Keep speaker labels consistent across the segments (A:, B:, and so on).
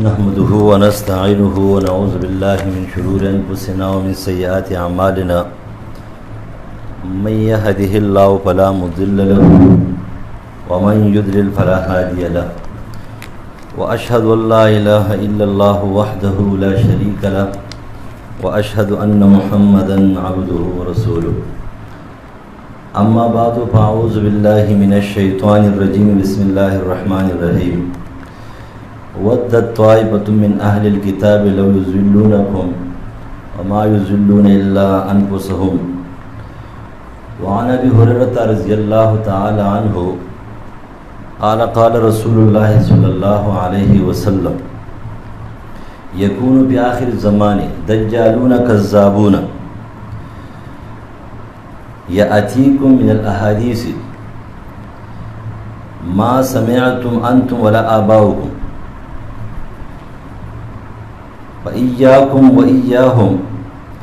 A: نحمده ونستعينه ونعوذ بالله من شرور أنفسنا ومن سيئات أعمالنا من يهده الله فلا مضل له ومن يضلل فلا هادي له وأشهد أن لا إله إلا الله وحده لا شريك له وأشهد أن محمدا عبده ورسوله أما بعد فأعوذ بالله من الشيطان الرجيم بسم الله الرحمن الرحيم ودت طائفة من أهل الكتاب لو يضلونكم وما يضلون إلا أنفسهم وعن أبي هريرة رضي الله تعالى عنه قال قال رسول الله صلى الله عليه وسلم يكون في آخر الزمان دجالون كذابون يأتيكم من الأحاديث ما سمعتم أنتم ولا آباؤكم فإياكم وإياهم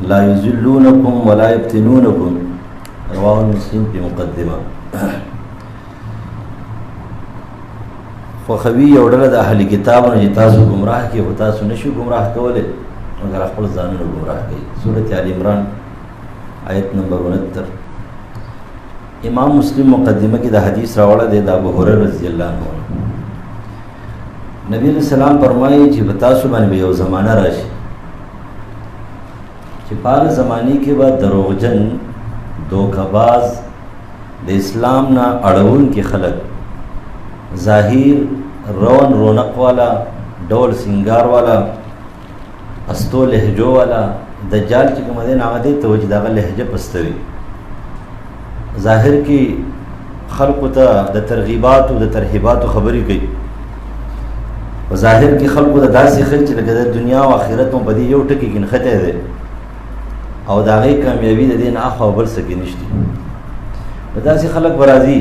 A: لا يذلونكم ولا يفتنونكم رواه مسلم في مقدمة خوخوي یو ډله د اهل کتابونو چې تاسو ګمراه کې او تاسو نشو ګمراه کولی مګر خپل ځانونه ګمراه کوي. سورۃ آل عمران آیت نمبر 69. امام مسلم مقدمه کې د حدیث راوړل دی د ابو هريره رضی الله عنه. نبی علیہ السلام فرمایي چې په تاسو باندې یو زمانہ راشي چې په هغه زمانه کې به دروغجن دوکه‌باز د اسلام نه اړون کې خلک ظاهر رون رونق والا ډول سنگار والا استو لهجو والا دجال چې کوم دین هغه دې ته چې دغه لهجه پستوي ظاهر کې خلق ته د ترغیبات او د ترهیبات خبرې کوي او ظاهر کې خلق ته داسې خلک چې د دنیا او آخرت په بدی یو ټکی کې نخته ده او دا غي کامیابی د دین اخو بل څه کې نشته. داسې خلک برازي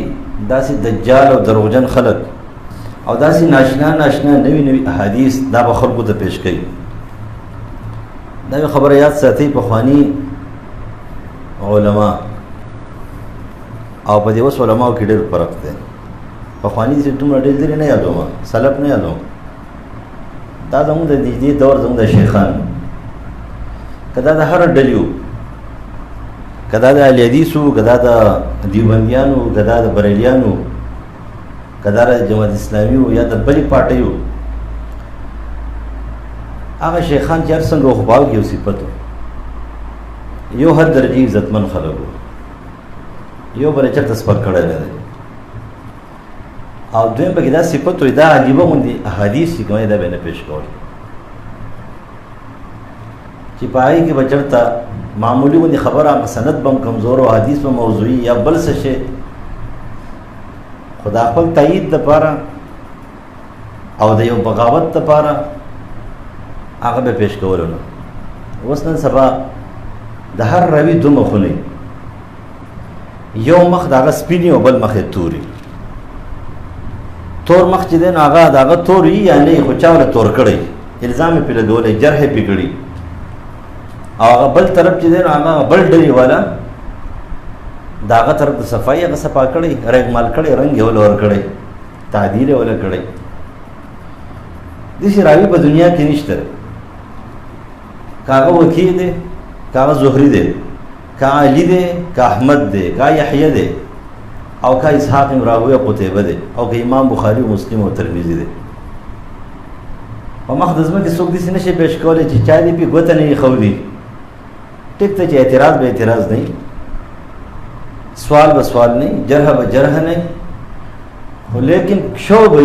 A: داسې دجال او دروغجن خلک او داسې ناشنا نوی احادیث دا به خلکو ته پیش کوي. دا خبره یاد ساتي پخوانی علما او په دې اوس علماو کې ډېر فرق دی. پخوانی چې دومره ډېر لري نه یادوم سلف نه یادوم دا زموږ د دې دور زموږ د شیخان کدا د هر ډلیو کدا د اهل حدیثو کدا د دیوبندیانو کدا د بریلیانو کدا د جماعت اسلامي یا د بلی پارټیو هغه شیخان چې هر څنګه خپل کې صفاتو یو هر درجه عزتمن خلکو یو بل چرته سپک کړه نه او دوی په کې دا صفاتو دا عجیبه مونږ احادیث کومه دا به نه پیش کول چې پای کې بچرتا معمولی ونی خبره سند بم کمزور او حدیث په موضوعي یا بل څه شي خدا خپل تایید د پاره او د یو بغاوت د پاره هغه به پیش کولونه. اوس نن سبا د هر روي دوه مخونه یو مخ دغه سپینی او بل مخ توري تور مخ چې دین هغه دغه توري یعنی خو چاوله تور کړی الزام په لګولې جرح پکړي او هغه بل طرف چې دین هغه بل ډری والا داغه طرف د صفای هغه صفا کړی رنگ مال کړی رنگ یې ولور کړی تعدیل ولا کړی. د شراوی په دنیا کې نشته کاغه وکی دی کاغه زهری دی کا علی دی کا احمد دی کا یحیی دی او کا اسحاق راوی او قتیبه دی او کا امام بخاری او مسلم او ترمذی دی. په مقدسمه کې څوک دې نشي پیش کولای چې چا دې په ګوته نه خولي ټیک ته چې اعتراض به اعتراض نه سوال به سوال نه جرح به جرح نه خو لیکن شو به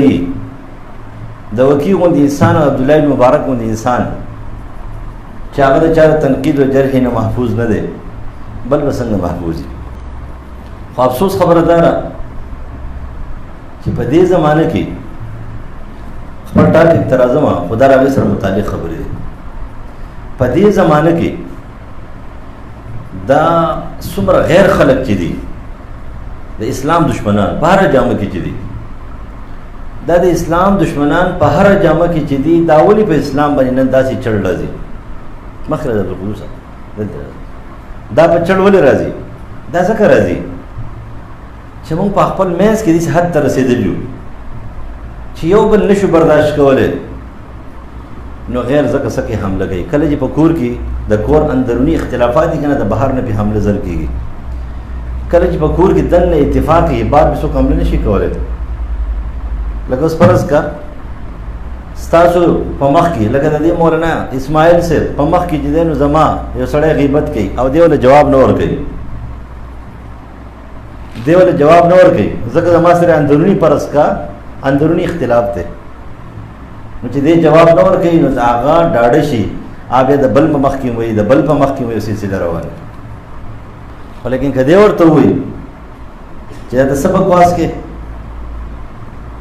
A: د وکی غوندي انسان او عبد الله مبارک غوندي انسان چې هغه د چا تنقید او جرح نه محفوظ نه دی بل وسنګ محفوظ. خو افسوس خبره ده چې په دې زمانه کې خپل ټاکل ترازمه خدا راوي سره متعلق خبرې دي. په دې زمانه کې دا څومره غیر خلق چې دي د اسلام دشمنان په هر جامه کې چې دي دا د اسلام دشمنان په هر جامه کې چې دي دا ولي په اسلام باندې نن داسې چړ راځي مخرج د قدوس دا په چړ ولې راځي دا څنګه راځي چې موږ په خپل مېز کې دې حد ته رسیدلی چې یو بل نشو برداشت کولای نو غیر زکه سکه حمله کوي. کله چې په کور کې د کور اندرونی اختلافات دي کنه د بهر نه به حمله زر کیږي. کله چې په کور کې دنه اتفاق یې بار به څوک حمله نشي کولای. لکه اوس فرض کا ستاسو په مخ کې لکه د دې مولانا اسماعیل صاحب په مخ کې چې دینو زما یو سړی غیبت کوي او دی ول جواب نه ورکوي، دی ول جواب نه ورکوي ځکه زما سره اندرونی پرس کا اندرونی اختلاف دی. نو چې دې جواب نه ورکوي نو هغه ډاډه شي بیا د بل په مخ کې وایي د بل په مخ کې وایي سلسله روانه. خو لیکن که دې ورته ووایي چې دا څه بکواس کې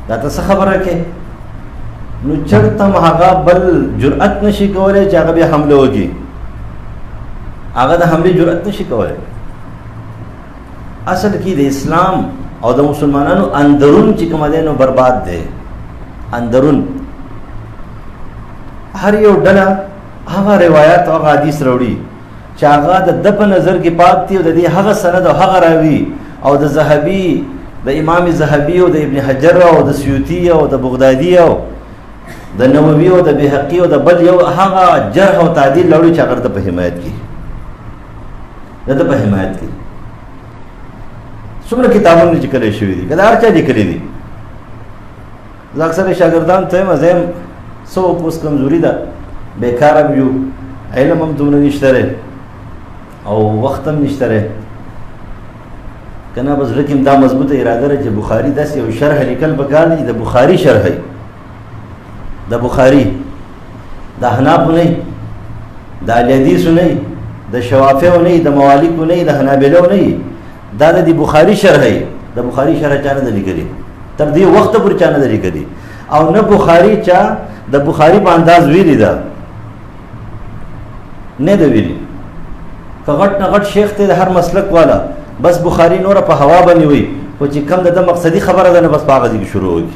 A: دا ته څه خبره کې نو چرته هغه بل جرأت نشي کولی چې هغه بیا حمله وکړي، هغه د حملې جرأت نشي کولی. اصل کې د اسلام او د مسلمانانو اندرون چې کوم دی نو برباد دی. اندرون هر یو ډله هغه روایت او هغه حدیث راوړي چې هغه د په نظر کې پات دي او د دې هغه سند او هغه راوي او د ذهبي د امام ذهبي او د ابن حجر او د سیوطي او د بغدادي او د نووي او د بهقي او د بل یو هغه جرح او تعدیل راوړي چې هغه د په حمایت کې د په حمایت کې څومره کتابونه چې کله شوي دي کله هر چا لیکلي دي. زه اکثر شاګردان ته مزم سو پوس کمزوري ده، بیکاره یو، علم هم دومره نشته او وخت هم نشته کنه. بس لکه دا مضبوطه اراده لري چې بخاري داسې یو شرح لیکل پکار دي، د بخاري شرح د بخاري د احناف نه د احادیث نه د شوافع نه د موالک نه د حنابلو نه دا د بخاري شرح د بخاري شرح چانه د لیکلي تر دې وخت پورې چانه د لیکلي او نه بخاري چا د بخاري په انداز ویلی دا نه د ویلی. فغټ نه غټ شیخ ته د هر مسلک والا بس بخاري نور په هوا باندې وي خو چې کم د مقصدی خبره ده نه بس پاغه دي شروع وي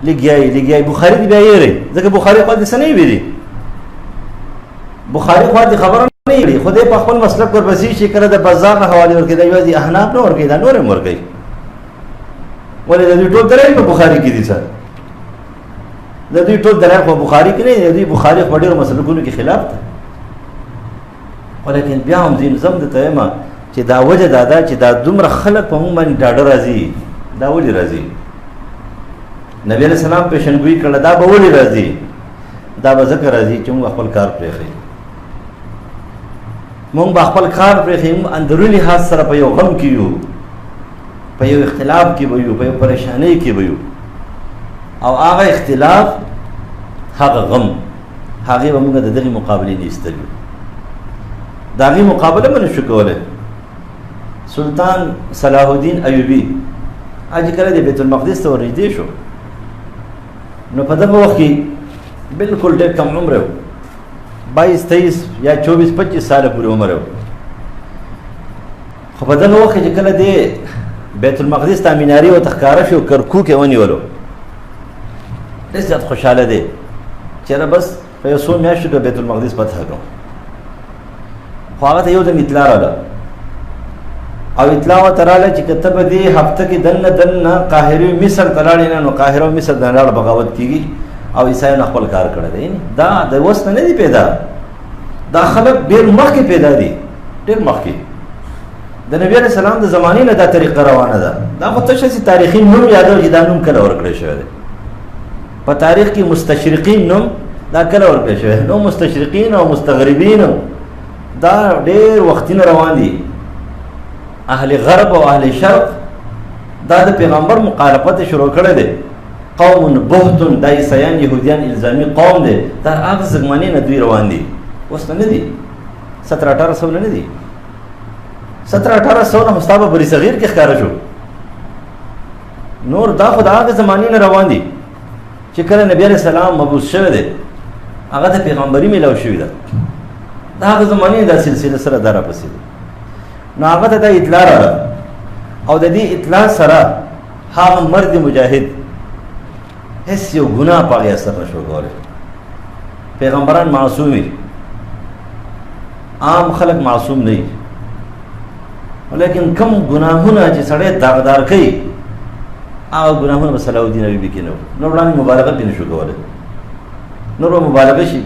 A: لګیای بخاري دی بیا یې ځکه بخاري خو دې سنې ویلي بخاري خو دې خبره نه ویلي خو دې په خپل مسلک پر بسې شي کړه د بازار نه حواله ورکړي دا یوازې احناف نه ورکړي دا نور هم ورکړي ولې د دې ټول درې په بخاري کې دي سر د دې ټول درې په بخاري کې نه دی بخاري په ډېر مسلکونو کې خلاف ده. ولیکن بیا هم دین زم د تایما چې دا وجه دا چې دا دومره خلک په موږ باندې ډاډه راځي دا ولې راځي نبی علیہ السلام پیشنګوئی کړه دا به ولې راځي دا به ذکر راځي چې موږ خپل کار پرېږدي موږ خپل کار پرېږدي اندرونی حالت سره په یو غم کې یو په یو اختلاف کې به یو په یو پریشانی کې به یو او هغه اختلاف هغه غم هغه به موږ د دغه مقابله نه استلو دا غي مقابله من شو کوله. سلطان صلاح الدین ایوبی اجي کړه د بیت المقدس ته ورنږدې شو نو په دغه وخت کې بالکل ډېر کم عمر و 22 23 یا 24 25 سال پورې عمر و. خو په دغه وخت کې کله د بیت المقدس ته میناري او تخکاره شو کرکوک یې ونیولو ډېر زیات خوشاله دی چې بس په یو څو میاشتو کې بیت المقدس فتح کړو. خو هغه ته یو دم اطلاع راغله او اطلاع ورته راغله چې که ته په دې هفته کې دننه قاهرې مصر ته لاړې نه نو قاهره او مصر د لاړ بغاوت کېږي او عیسایانو خپل کار کړی دی. دا د اوس نه دي پیدا دا خلک ډېر مخکې پیدا دي ډېر مخکې د نبی علیه السلام د زمانې نه دا طریقه روانه ده. دا خو تشه چې تاریخي نوم یادو چې دا نوم کله ورکړی شوی دی په تاریخ کې مستشرقین نوم دا کله ورکړی شوی نو مستشرقین او مستغربین دا ډېر وختونه روان دي. اهل غرب او اهل شرق دا د پیغمبر مخالفت شروع کړی دی. قوم بهتون دا عیسایان یهودیان الزامي قوم دی دا هغه زمانې نه دوی روان دي اوس نه دي 17-1800 نه دي 17-1800 نه مستابه بری صغیر کې ښکارا شو نور دا خو د هغه زمانې نه روان دي چې کله نبی علیہ السلام مبعوث شوی دی هغه د پیغمبري ملاو شوی ده دا هغه زمانې دا سلسله سره دره پسې نو هغه ته دا اطلاع راغله او د دې اطلاع سره هغه مرد مجاهد هیڅ یو ګناه پاغې اثر نشو کولی. پیغمبران معصوم دي عام خلک معصوم نه دي ولیکن کم ګناهونه چې سړی داغدار کوي هغه ګناهونه به صلاح الدین ایوبي کې نه نو وړاندې مبالغه پې نشو کولی نور مبالغه شي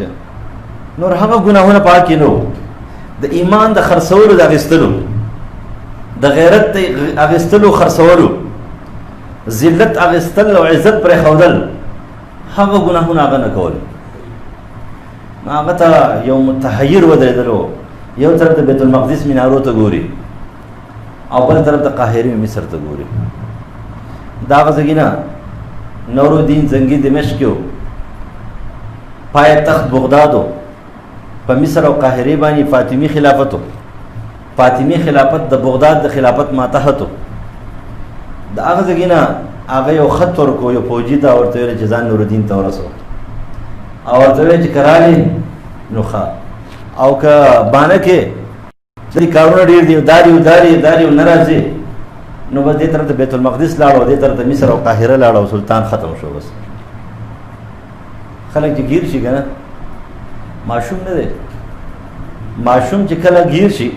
A: نور هغه ګناهونه پاک نو د ایمان د خرڅولو د اغستلو د غیرت د اغستلو خرڅولو ذلت اغستل او عزت پر خودل هغه ګناهونه هغه نه کول هغه ته یو متحیر ودرېدلو یو طرف د بیت المقدس مینارو ته ګوري او بل طرف د قاهره مصر ته ګوري دا غزګینا نور الدین زنگی دمشق کې پای تخت بغدادو په مصر او قاهره باندې فاطمی خلافتو فاطمی خلافت د بغداد د خلافت ماتحتو دا غزګینا هغه یو خط ورکو یو فوجي دا ورته ویل چې ځان نور الدین ته ورسو او ورته ویل چې کرالی نوخه او که باندې کې د کارونه ډیر دی داری ناراضي نو به دې طرف ته بیت المقدس لاړو دې طرف ته مصر او قاهره لاړو سلطان ختم شو بس خلک چې گیر شي کنه معشوم نه دی معشوم چې کله گیر شي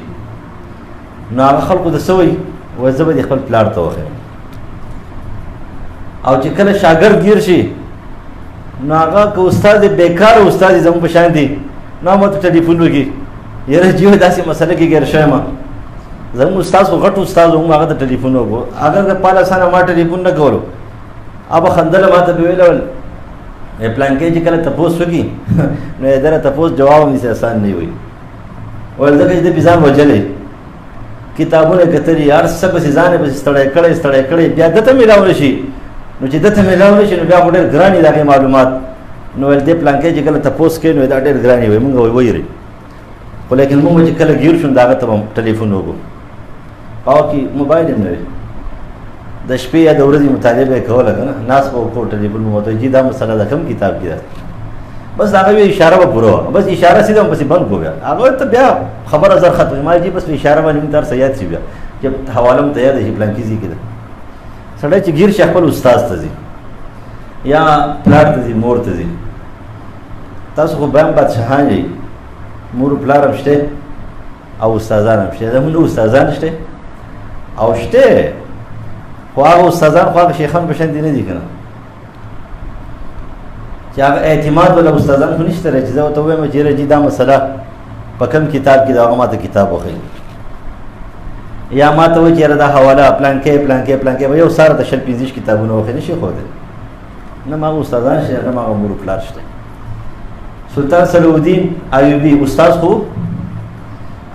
A: نو هغه خلکو د سوي وځبه د خپل پلار ته وخه او چې کله شاګرد گیر شي نو هغه که استاد بیکار استاد زموږ په شان دي نو ماته ټلیفون وکي یره جیو داسې مسله کې ګر شوم زموږ استاد خو غټ استاد هم هغه ته ټلیفون وکړو هغه د پالاسانه ما ټلیفون نه کولو اب خندل ماته به ویل پلان کې چې کله تاسو وکي نو دره تاسو جواب مې آسان نه وي ولته چې د بيزان وجلې کتابونه کتري هر څه په ځانه په ستړی کړي بیا دته ملاول شي نو چې دته ملاول شي نو بیا ډېر ګراني دغه معلومات نو ول دې پلان کې چې کله تاسو کې نو دا ډېر ګراني وي موږ وایو خو لیکن موږ چې کله گیر شوم داغه ته ټلیفون وکړو او کې موبایل نه وي د شپې یا د ورځې مطالبه کوله کنه ناس په کو ټلیفون مو ته چې دا مسله د کوم کتاب کې ده بس هغه اشاره به پوره بس اشاره سیده پسې بند کو بیا هغه ته بیا خبر ازر ختم ما جی بس اشاره باندې تر سیاد سی بیا چې حواله ته یاد شي پلان کې زی کړه سړی چې گیر شي خپل استاد ته زی یا پلار ته زی مور ته زی تاسو خو باندې بادشاہان یې مور پلار هم شته او استادان هم شته زموږ استادان شته او شته خو هغه استادان خو هغه شیخان بشن دي نه دي کنه چې هغه اعتماد ولا استادان خو نشته چې دا ته وایم چې رجی دا مسله په کوم کتاب کې دا هغه ماته کتاب وخی یا ماته و چې دا حواله پلان کې یو سره د شل 15 کتابونه وخی نشي خو دې نه ما استادان شته نه ما مور پلار شته سلطان صلاح الدین ایوبی استاد خو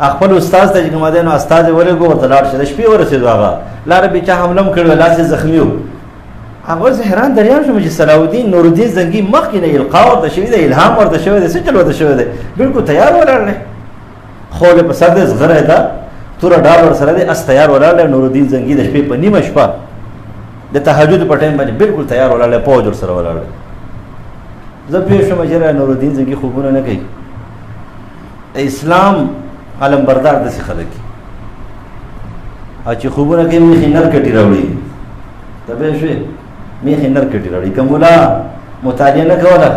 A: خپل استاد ته کوم ده نو استاد ورغو ورته لاړ شه د شپې ورسېدو هغه لار به چا حمله کړو لاس زخمی و هغه زه حیران دریان شوم چې صلاح الدین نور الدین زنگی مخکې نه القا ورته شوی دی الهام ورته شوی دی څه چل ورته شوی دی بالکل تیار ولاړ نه خو له پسد زغره ده تور ډالر سره دی اس تیار ولاړ نور الدین زنگی د شپې په نیمه شپه د تهجد په ټایم باندې بالکل تیار ولاړ پوج سره ولاړ زه په شوم چې نور الدین زنگی خوبونه نه کوي اسلام علم بردار د څه خلک او چې خوبونه کوي مخې نر کټی راوړي تبه شوي مخې نر کټی راوړي کوملا مطالعه نه کوله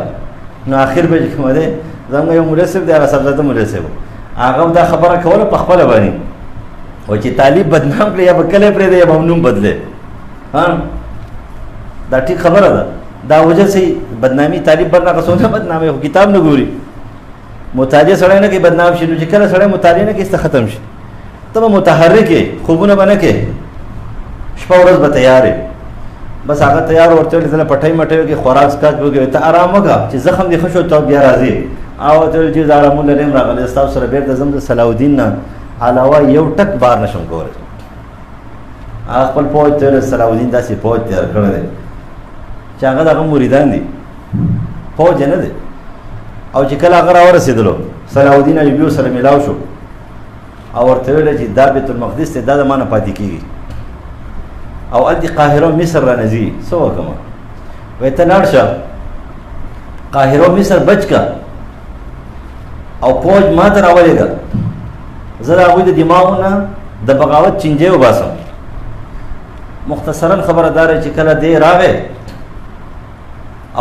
A: نو اخر به کوم ده زموږ یو مولسب دی هغه سبزه مولسب هغه دا خبره کوله په خپل باندې او چې طالب بدنام کړي یا بکله پرې دی یا ممنون بدله ها دا ټیک خبره ده دا وجه سي بدنامي طالب برنه قصونه بدنامي کتاب نه ګوري مطالعه سره نه کې بدنام شي نو چې کله سره مطالعه نه کې است ختم شي ته متحرک خوبونه باندې کې شپه ورځ به تیارې بس هغه تیار ورته لزله پټای مټای کې خوراک سکات وګورې ته آرام وکړه چې زخم دې خشو ته بیا راځي او ته چې آرام لرم راغلی استاد سره بیرته زم د صلاح الدین نه علاوه یو ټک بار نشم کولای خپل پوهه ته صلاح الدین داسې پوهه تیار کړی دی چې هغه دغه مریدان دي پوهه نه دی او چې کله هغه راورسېدلو صلاح الدین ایوبي سره ملاو شو او ورته ویل چې دا بیت المقدس ته دا مانه پاتې کیږي او ادي قاهره مصر را نزي سو کما وې ته لاړ شه قاهره مصر بچ کا او پوج ما تر اولېګا زرا غوې د دماغونه د بغاوت چنجه وباسم مختصرا خبردار چې کله دې راغې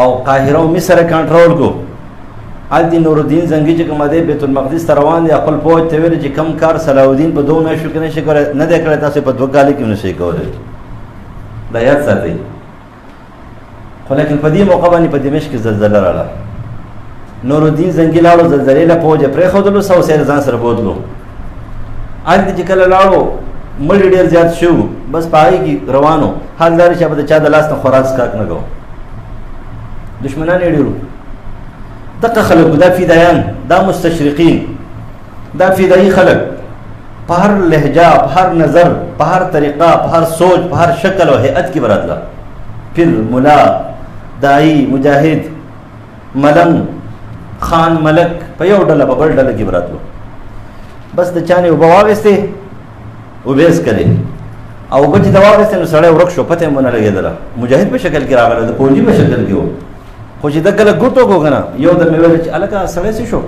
A: او قاهره مصر کنټرول کو ادي نور الدین زنگی چې کومه ده بیت المقدس ته روان دي خپل پوج ته ویل چې کم کار صلاح الدین په 2 میاشتو کې نشي کولای نه ده کړی تاسو په 2 کال کې نشي کولای دا یاد ساتئ خو لیکن په دې موقع باندې په دمشق کې زلزلہ راغله نور الدین زنګي لاړو زلزلې له پوجا پرېښودلو سو سیر ځان سره بوتلو هلته چې کله لاړو مړي ډېر زیات شو بس په هغې کې روانو حال دا چې به د چا د لاس نه خوراک څښاک نه کوو دشمنان یې ډېرو دقه خلک دا فدایان دا مستشرقین دا فدایي خلک په هر لهجه په هر نظر په هر طریقه په هر سوچ په هر شکل او هیئت کې به راتله پیر ملا داعي مجاهد ملنګ خان ملک په یو ډله په بل ډله کې به راتلو بس د چا نه اوبه واخېستې اوبه یې څښلې او اوبه چې د واخېستې نو سړی ورک شو پته یې ونه لګېدله مجاهد په شکل کې راغلی د فوجي په شکل کې و خو چې دګه لږ ګوټ وکړو که نه یو دم مې ویل چې هلکه سړی څه شو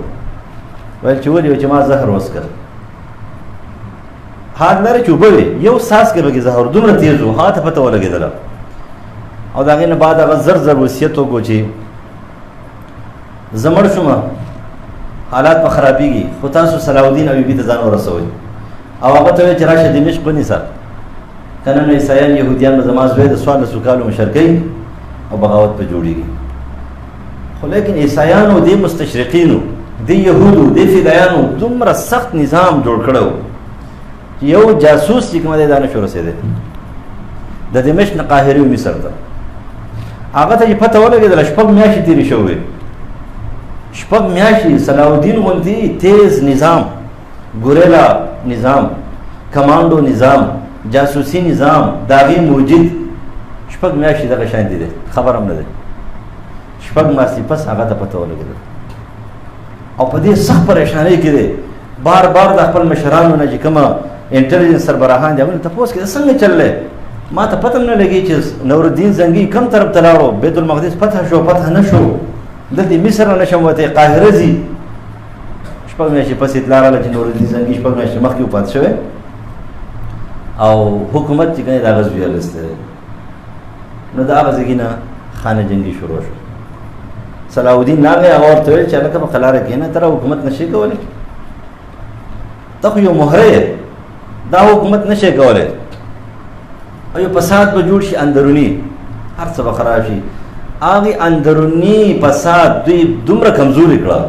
A: ویل چې ولې چې ما زهر وڅښل حال دا چې اوبه وې یو ساس کې پکې زهر دومره تېز و هغه ته پته ولګېدله او د هغې نه بعد هغه زر زر وصیت وکړو چې زه مړ شوم حالات به خرابېږي خو تاسو صلاحالدین ایوبي ته ځان ورسوئ او هغه ته وایي چې راشه دمشق ونیسه که نه نو عیسایان یهودیان به زما زوی د 1400 کالو مشر کوي او بغاوت به جوړېږي خو لیکن عیسایانو دې مستشرقینو دې یهودو دې فدایانو دومره سخت نظام جوړ کړی و چې یو جاسوس چې کومه دی دا نه شو رسېدی د دمشق نه قاهرې و مصر ته هغه ته چې پته ولګېدله 6 میاشتې تېرې شوې 6 میاشتې صلاحالدین غوندې تیز نظام ګوریلا نظام کمانډو نظام جاسوسي نظام د هغې موجود 6 میاشتې دغه شانتې دی خبر هم نه دی 6 میاشتې پس هغه ته پته ولګېدله او په دې سخت پریشانۍ کې دی بار بار د خپل مشرانو نه چې کومه انټلیجنس سربراهان دي هغوی نه تپوس کوي څنګه چللی ما ته پته هم نه لګي چې نورالدین زنګي کوم طرف ته لاړو بیت المقدس فتح شو فتح نه شو دلته مصر نه نشم وتی قاهره ځي 6 میاشتې پس اطلاع راغله چې نورالدین زنګي 6 میاشتې مخکې وفات شوی او حکومت چې کوي د هغه زوی اخیستی دی نو د هغه ځای نه خانه جنګي شروع شو صلاحالدین راغی هغه ورته ویل چې هلکه په قلاره کښېنه ته را حکومت نشې کولی ته خو یو مهره یې دا حکومت نشې کولی او یو فساد به جوړ شي اندروني هر څه به خراب شي هغې اندروني فساد دوی دومره کمزوري کړه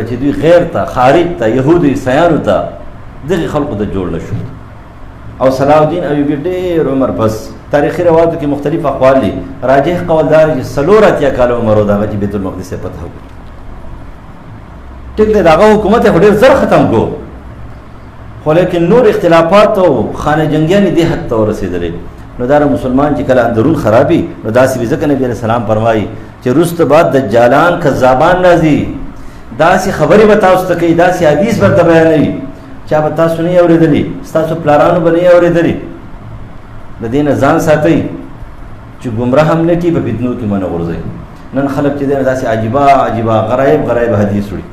A: چې دوی غیر ته خارج ته یهودو عیسایانو ته دغې خلقو ته جوړ نه شو او صلاحالدین ایوبي ډېر عمر پس تاریخي روایتو کې مختلف اقوال دي راجح قول دا چې 4 کاله عمر و د هغه چې بیت المقدس یې فتح وکړو ټیک دی د هغه حکومت یې خو ډېر زر ختم کړو خو لیکن نور اختلافات او خانه جنګیانې دې حد ته ورسېدلې نو دا مسلمان چې کله اندرون خرابي نو داسې وي ځکه نبي علیه السلام فرمایي چې وروسته بعد دجالان کذابان راځي داسې خبرې به تاسو ته کوي داسې حدیث به ته بیانوي چا به تاسو نه یې اورېدلي ستاسو پلارانو به نه یې اورېدلي د دې نه ځان ساتئ چې ګمراه هم نه کړي په فتنو کې ونه غورځئ نن خلک چې دی نه داسې عجیبه غرایب حدیث وړي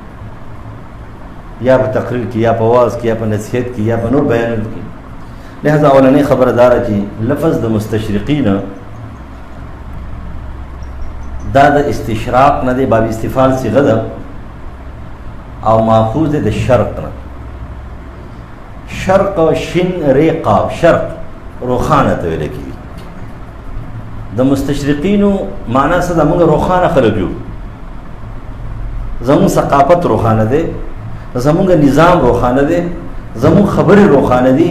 A: یا په تقریر کې یا په واعظ کې یا په نصیحت کې یا په نور بیانونو کې لہذا اولنۍ خبره دا ده چې لفظ د مستشرقین دا د استشراق نه دی باب استفعال صیغه ده او ماخوذ دی د شرق نه شرق شین ری قاف شرق روخانه ته ویل کېږي د مستشرقینو معنا څه ده موږ روخانه خلک یو زموږ ثقافت روخانه دی زمونږ نظام روخانه دی زمونږ خبرې روخانه دي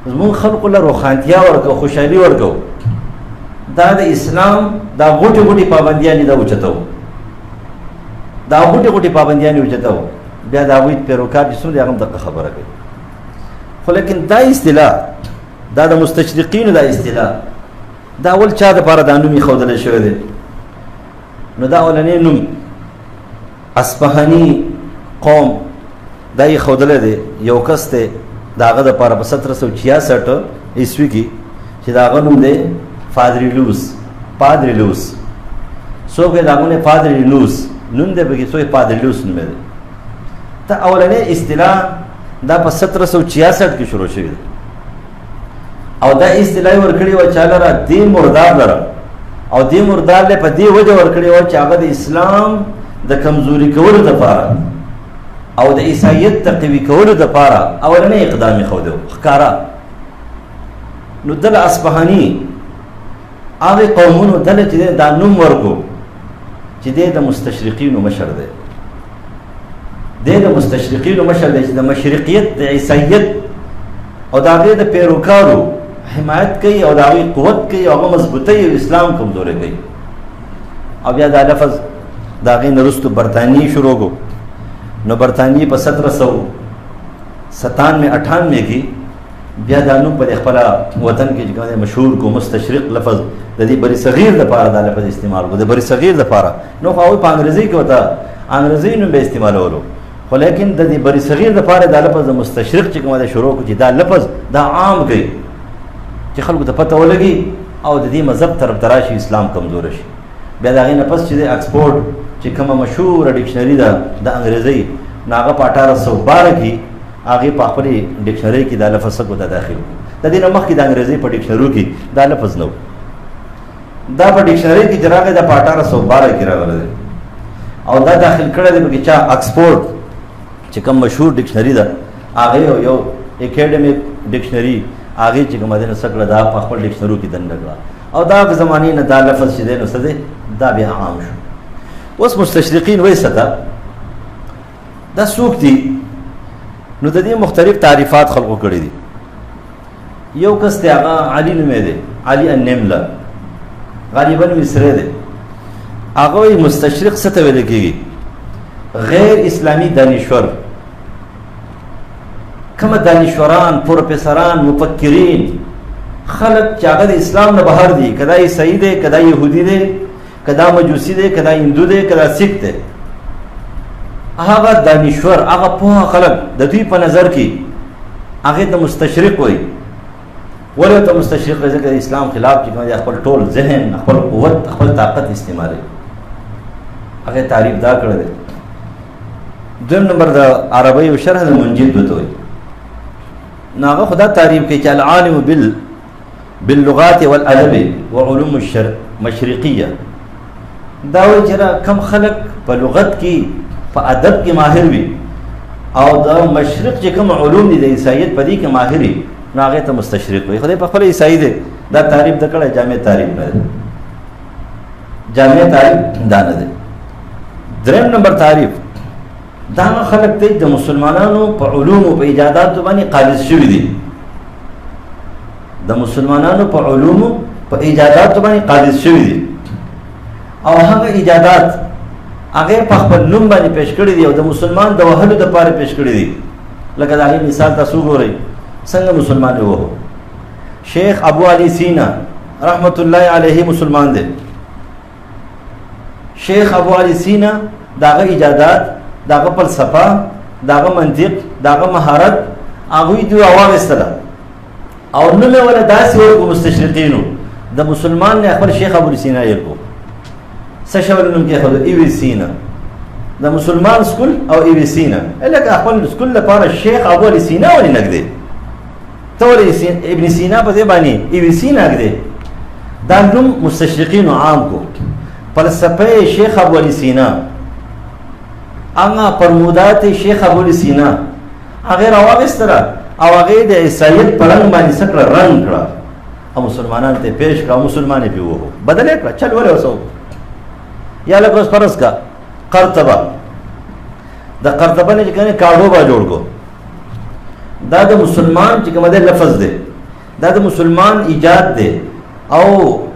A: زمونږ خلقو له روخانتیا ورکو خوشحالي ورکو دا د اسلام دا غوټې پابندیانې دا اوچتو دا غوټې پابندیانې اوچتو بیا د هغوی پیروکار چې څومره هغه هم دغه خبره کوي خو لیکن دا اصطلاح دا د مستشرقینو دا اصطلاح دا اول چا دپاره دا نوم ایښودلی شوی دی نو دا اولنی نوم اصفهاني قوم دا یې ښودلی دی یو کس دی د هغه دپاره په 1766 عیسوي کې چې د هغه نوم دی پادریلوس څوک یې د هغه نه پادریلوس نوم دی پکې څوک یې پادریلوس نوم دی ته اولنی اصطلاح دا په 1766 کې شروع شوې ده او دا اصطلاح یې ورکړې وه چا لره دې مردار لره او دې مردار له په دې وجه ورکړې وه چې هغه د اسلام د کمزوري کولو دپاره او د عیسایت د قوي کولو دپاره اولنی اقدام یې ښودی ښکاره نو دله اصفهاني هغې قومونو دله چې دا نوم ورکو چې د مستشرقینو مشر دی، د مستشرقینو مشر دی چې د مشرقیت د عیسایت او د هغې د پیروکارو حمایت کوي او د هغوی قوت کوي او هغه مضبوطوي او اسلام کمزوری کوي. او بیا دا لفظ د هغې نه وروستو برطانیې شروع کړو. نو برطانیې په 1797-98 کې بیا دا نوم په خپله وطن کې چې کوم مشهور کو مستشرق لفظ د دې بری صغیر دپاره دا لفظ استعمال کړو، د بری صغیر دپاره. نو خو هغوی په انګریزي کې ورته انګریزي نوم به استعمالولو، خو لیکن د دې بری صغیر دپاره دا لفظ د مستشرق چې کومه ده شروع کړو چې دا لفظ دا عام کړي چې خلکو ته پته ولګي او د دې مذهب طرف ته راشي، اسلام کمزوره شي. بیا د هغې نه پس چې د اکسفورډ چې کومه مشهوره ډکشنري ده د انګریزۍ نو هغه په 1812 کې هغې په خپلې ډکشنرۍ کې دا لفظ څه ته داخل کړو. د دې نه مخکې د انګریزۍ په ډکشنریو کې دا لفظ نه و. دا په ډکشنرۍ کې چې راغی دا په 1812 کې راغلی دی او دا داخل کړی دی پکې چا اکسفورډ چې کوم مشهور ډکشنري ده هغې یو اکیډمیک ډکشنري هغې چې کومه دی نو څه کړه دا په خپل ډکشنریو کې دننه کړه او دا زمانې نه دا لفظ چې دی نو څه دی دا بیا عام شو. اوس مستشرقین وایي څه ته دا څوک دي؟ نو د دې مختلف تعریفات خلقو کړي دي. یو کس دی هغه علي نومې دی، علي النمله، غالبا مصری دی. هغه وایي مستشرق څه ته ویل کېږي؟ غیر اسلامي دانشور، کومه دانشوران، پروفیسران، مفکرین، خلق چې هغه د اسلام نه بهر دي، که دا عیسائی دی، که دا یهودي دی، که دا مجوسی دی، که دا هندو دی، که دا سیک دی، هغه دانشور، هغه پوهه خلک د دوی په نظر کې هغې ته مستشرق وایي. ولې ورته مستشرق وایي؟ ځکه د اسلام خلاف چې کوم دی خپل ټول ذهن، خپل قوت، خپل طاقت استعمالوي. هغې تعریف دا کړی دی. دویم نمبر د عربۍ او شرح د منجد ورته وایي. نو هغه خو دا تعریف کوي چې العالم باللغات والادب وعلوم المشرقیه. دا وایي چې کم خلک په لغت کې په ادب کې ماهر وي او د مشرق چې کوم علوم دي د عیسایت په دې کې ماهر وي نو هغې ته مستشرق وایي. خدای په خپله عیسائی دی، دا تعریف د کړی جامع تعریف نه دی، جامع تعریف دا نه دی. دریم نمبر تعریف دا هغه خلک دی د مسلمانانو په علومو په ایجاداتو باندې قالص شوي دي، د مسلمانانو په علومو په ایجاداتو باندې قالص شوي دي او هغه ایجادات هغې په خپل نوم باندې پیش کړي دي او د مسلمان د وهلو دپاره پیش کړي دي. لکه د هغې مثال تاسو وګورئ څنګه مسلمان یې وهو. شیخ ابو علي سینا رحمت الله علیه مسلمان دی. شیخ ابو علي سینا د هغه ایجادات، د هغه فلسفه، د هغه منطق، د هغه مهارت هغوی دوی راواخېستله او نوم یې وله داسې ورکړو مستشرقینو د مسلمان نه خپل شیخ ابو علي سینا یې کړو. څه شول نوم کېښودو؟ ایوي سینا، د مسلمان سکول او ایوي سینا. لکه خپل سکول لپاره شیخ ابو علي سینا ولې نږدې؟ ته ولې ابن سینا په دې باندې ایوي سینا ږدې؟ دا نوم مستشرقینو عام کو. فلسفه شیخ ابو علي سینا، هغه فرمودات شیخ ابو علي سینا هغې راواخېستله او هغې د عیسایت په رنګ باندې څه کړه؟ رنګ کړه او مسلمانانو ته یې پیش کړه او مسلمان یې پرې ووهو، بدل یې کړه. چل ولې اوس یا لکه اوس فرض کا قرطبه، د قرطبه نه چې کوم کاډوبا جوړ کو، دا د مسلمان چې کوم دی لفظ دی، دا د مسلمان ایجاد دی او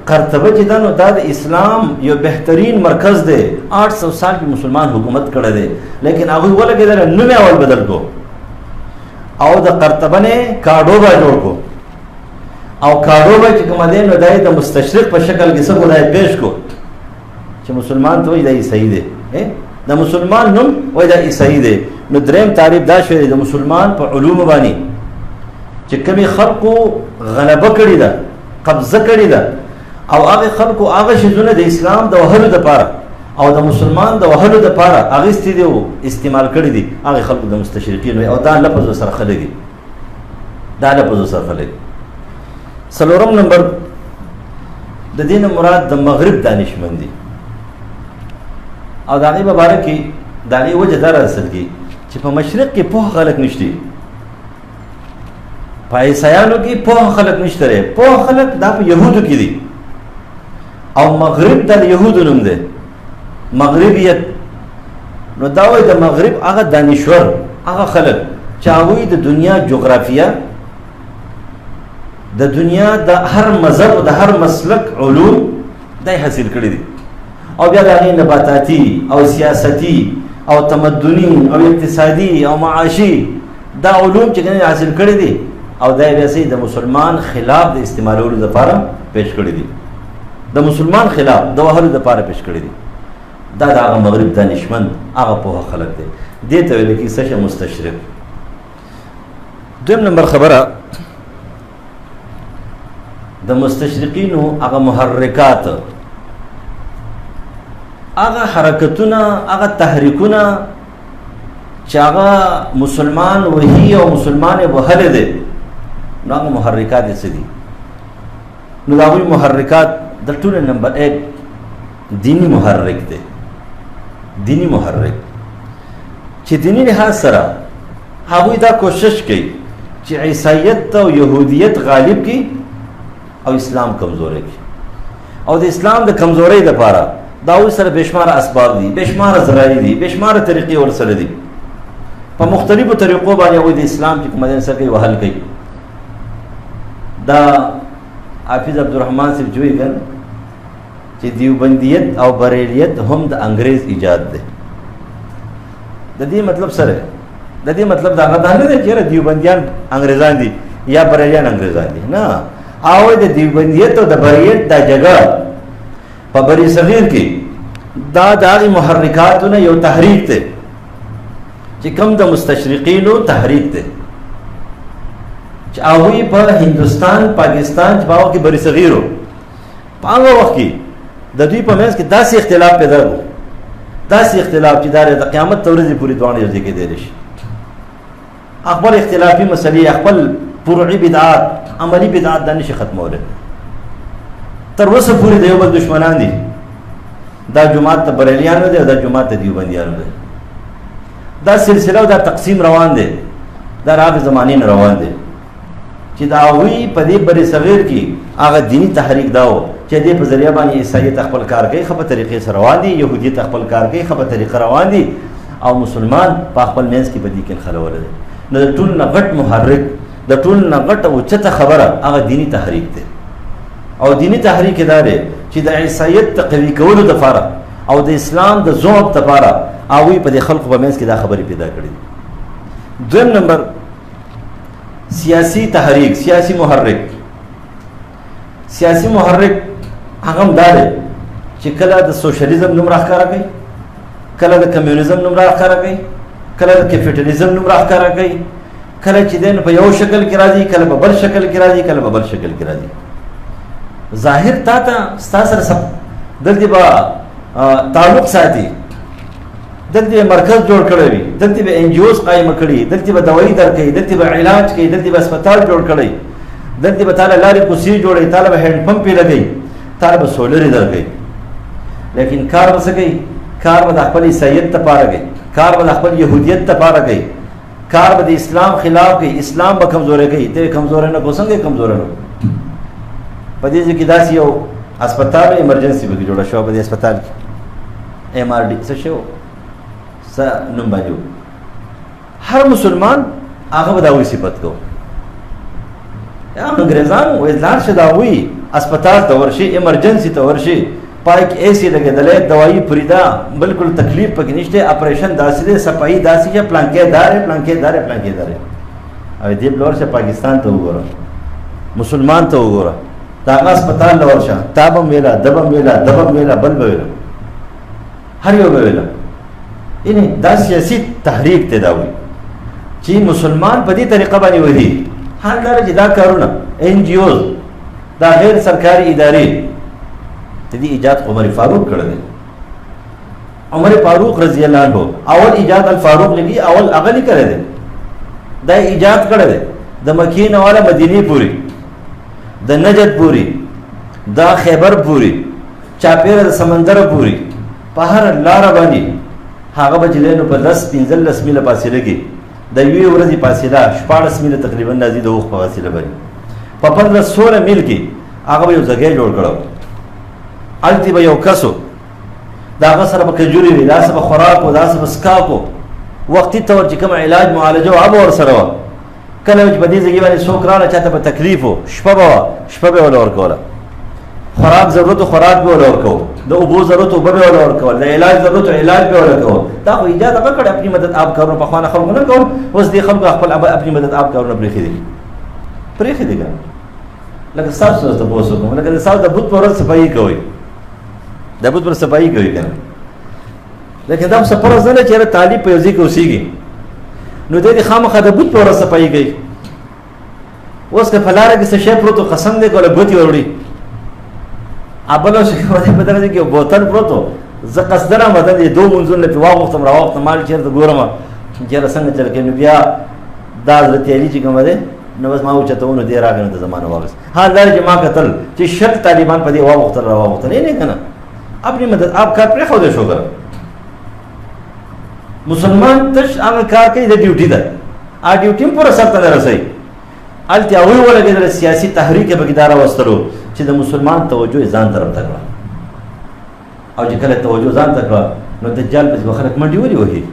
A: قرطبه چې ده نو دا د اسلام یو بهترین مرکز دی. 800 سال کې مسلمان حکومت کړی دی لیکن هغوی ولګېدله نوم یې اول بدل کو او د قرطبه نه کاډوبا جوړ کو او کاډوبا چې کوم دی نو دا یې د مستشرق په شکل کې څه کو دا یې پیش کو چې مسلمان ته وایي دا عیسائی دی، د مسلمان نوم وایي دا عیسائی دی. نو دریم تعریف دا شوی د مسلمان په علومو باندې چې کومې خلقو غلبه کړې ده، قبضه کړې ده او هغې خلقو هغه شیزونه د اسلام د وهلو دپاره او د مسلمان د وهلو دپاره اخیستي دي او استعمال کړي دي، هغې خلقو د مستشرقین وایي او دا لفظ ورسره ښه لګي، دا لفظ ورسره ښه لګي. څلورم نمبر د دې نه مراد د مغرب دانشمند دي او د هغې په باره کې د هغې وجه دا راڅرګي کېږي چې په مشرق کې پوه خلک نشته، په عیسایانو کې پوه خلک نشته دی، پوه خلک دا په یهودو کې دي او مغرب دا د یهودو نوم دی. مغربیت. نو دا وایي د مغرب هغه دانشور، هغه خلک چې هغوی د دنیا جغرافیه، د دنیا د هر مذهب او د هر مسلک علوم دای حاصل کړي دي، او بیا د هغې نباتاتي او سیاستی او تمدني او اقتصادي او معاشي دا علوم چې کوم حاصل کړي دي، او دا بیا سي د مسلمان خلاف د استعمالولو لپاره پیش کړي دي، د مسلمان خلاف د وهلو لپاره پیش کړي دي. دا د هغه مغرب دانشمند، هغه پوهه خلک دی. دې ته ویل کېږي څه شی؟ مستشرق. دویم نمبر خبره، د مستشرقینو هغه محرکات، هغه حرکتونه، هغه تحریکونه چې هغه مسلمان وهي او مسلمان یې وهلی دی، نو هغه محرکات یې څه دي؟ نو د هغوی محرکات د ټولو نمبر 1 دینی محرک دی. دینی محرک چې دینی لحاظ سره هغوی دا کوشش کوي چې عیسایت او یهودیت غالب کړي او اسلام کمزوری کړي، او د اسلام د کمزورۍ لپاره دا هغوی سره بېشماره اسباب دي، بېشماره ذرایع دي، بېشماره طریقې ورسره دي. په مختلفو طریقو باندې هغوی د اسلام چې کومه څه کوي وهل کوي. دا حافظ عبدالرحمن صاحب چې وایي چې دیوبندیت او بریلیت هم د انګریز ایجاد دی. د دې مطلب سره، د دې مطلب دا نه دی چې دیوبندیان انګریزان دي یا بریلیان انګریزان دي، نه. او د دیوبندیت او د بریلیت دا جګړه په بری صغیر کې دا د هغې محرکاتونه یو تحریک دی چې کوم د مستشرقینو تحریک دی چې هغوی په هندوستان، پاکستان چې په هغه کې بری صغیرو، په هغه وخت کې د دوی په منځ کې داسې اختلاف پیدا کړو، داسې اختلاف چې دا د قیامت تر ورځې پورې دواړه یو ځای کېدلی شي. خپل اختلافي مسلې، خپل فروعي بدعات، عملي بدعات دا نشي ختمولی. تر اوسه پورې د یو بل دشمنان دي. دا جماعت د بریلیانو دی او دا جماعت د دیوبندیانو دی. دا سلسله او دا تقسیم روان دی، دا هغې زمانې نه روان دی چې د هغوی په دې بر صغیر کې هغه دیني تحریک دا و چې دې په ذریعه باندې عیسایت خپل کار کوي، ښه په طریقې سره روان دي، یهودیت خپل کار کوي، ښه په طریقه روان دي، او مسلمان په خپل منځ کې په دې کې نښلولی دی. نو د ټول نه غټ محرک، د ټول نه غټه اوچته خبره هغه دیني تحریک دی. او دینی تحریک دا دی چې د عیسایت د قوي کولو دپاره او د اسلام د ضعف دپاره هغوی په دې خلقو په منځ کې دا خبرې پیدا کړي دي. دویم نمبر سیاسی تحریک، سیاسی محرک. سیاسی محرک هغه هم دا دی چې کله د سوشلیزم نوم راښکاره کوي، کله د کمیونیزم نوم راښکاره کوي، کله د کیپیټالیزم نوم راښکاره کوي، کله چې دی نو په یو شکل کې راځي، کله په بل شکل کې راځي، کله په بل شکل کې راځي. ظاهر تا ته ستا سره دلته به تعلق ساتي، دلته به مرکز جوړ کړی وي، دلته به NGOs قایمه کړي، دلته به دوایي درکوي، دلته به علاج کوي، دلته به اسپتال جوړ کړی، دلته به تاله لارې کوڅې جوړوي، تاله به هینډ پمپ یې لګوي، تاله به سولر یې درکوي. لیکن کار به څه کوي؟ کار به د خپل عیسایت دپاره کوي، کار به د خپل یهودیت دپاره کوي، کار به د اسلام خلاف کوي، اسلام به کمزوری کوي. ته کمزوری نه کو، څنګه کمزوری نه؟ په دې ځای کې داسې یو اسپتال ایمرجنسي به کې جوړه شوه، په دې اسپتال کې MRD څه شی و، څه نوم باندې و، هر مسلمان هغه به د هغوی صفت کو. انګریزان وایي لاړ شه د هغوی اسپتال ته ورشي، ایمرجنسي ته ورشي، پای کې AC لګېدلی، دوایي پرې ده، بلکل تکلیف پکې نشته، اپریشن داسې دی، صفایي داسې چې پلانکې دار یې، پلانکې دار یې، پلانکې دار یې. او دې بل ورشه پاکستان ته وګوره، مسلمان ته وګوره، د هغه اسپتال له ورشه، تا به هم ویله، ده به هم ویله، ده به هم ویله، بل به ویله، هر یو به ویله. یعنې دا سیاسي تحریک دی دا وایي چې مسلمان په دې طریقه باندې وهي. حال دا چې دا کارونه NGOs، دا غیر سرکاري ادارې، د دې ایجاد عمر فاروق کړی دی. عمر فاروق رضی الله عنه اول ایجاد الفاروق لګي، اول هغه نه کړی دی، دا ایجاد کړی دی د مکې نه والا مدینې پورې، د نجد پورې، دا خیبر پورې، چاپیره د سمندر پورې، په هر لاره باندې هغه به چې دی نو په 10-15 میله فاصله کې د یوې ورځې فاصله 14 میله تقریبا راځي د وخت په فاصله باندې، په 15-16 میل کې هغه به یو ځای جوړ کړو. هلته به یو کس و دا هغه سره به کجوري وي، دا سره به خوراک و، دا سره به څښاک و، وختي طور چې کوم علاج معالجه وه هغه ورسره وه. کله چې په دې ځای باندې څوک راغله چاته به تکلیف و، شپه به وه، شپه به یې ورله ورکوله. خوراک ضرورت و خوراک به ورله ورکوو، د اوبو ضرورت اوبه به ورله ورکول، د علاج ضرورت و علاج به ورله کول. دا خو ایجاد هغه کړی اپنی مدد آپ کارونه پخوانه خلکو نه کول، اوس دې خلکو خپل اپنی مدد آپ کارونه پرېښي دي، پرېښي دي که لکه ستاسو اوس تپوس وکړم، لکه د ستاسو د بت په ورځ صفایي کوئ، د بت پر صفایي کوي که نه، لیکن دا خو فرض نه ده چې یاره طالب په یو ځای کې اوسېږي نو دی دې خامخا د بت په ورځ صفایي کوي. اوس که په لاره کې څه شی پروت و قسم دی که وله ګوتې ور وړي، بله په دغه ځای کې یو بوتل پروت و، زه قصدنه مدد یې 2 منځونه پرې واغوښتم راواغوښتم، مال چېرته ګورم چېرته څنګه چل کوي، نو بیا دا حضرت علي چې کومه دی نو بس ما اوچتو نو دی راغی نو د زمانه واغېست. حال دا چې ما کتل چې شل طالبان په دې واغوښتل راواغوښتل، نه که نه اپنی مدد آپ کار پرېښودی شو که مسلمان تش هغه کار کوي د ډیوټي ده، هغه ډیوټي هم پوره سرته نه رسوي. هلته هغوی ولګېدله سیاسي تحریک یې پکې دا راوستلو چې د مسلمان توجه یې ځان طرف ته کړه، او چې کله توجه ځان ته کړه نو دجال پسې به خلک منډې ولې وهي،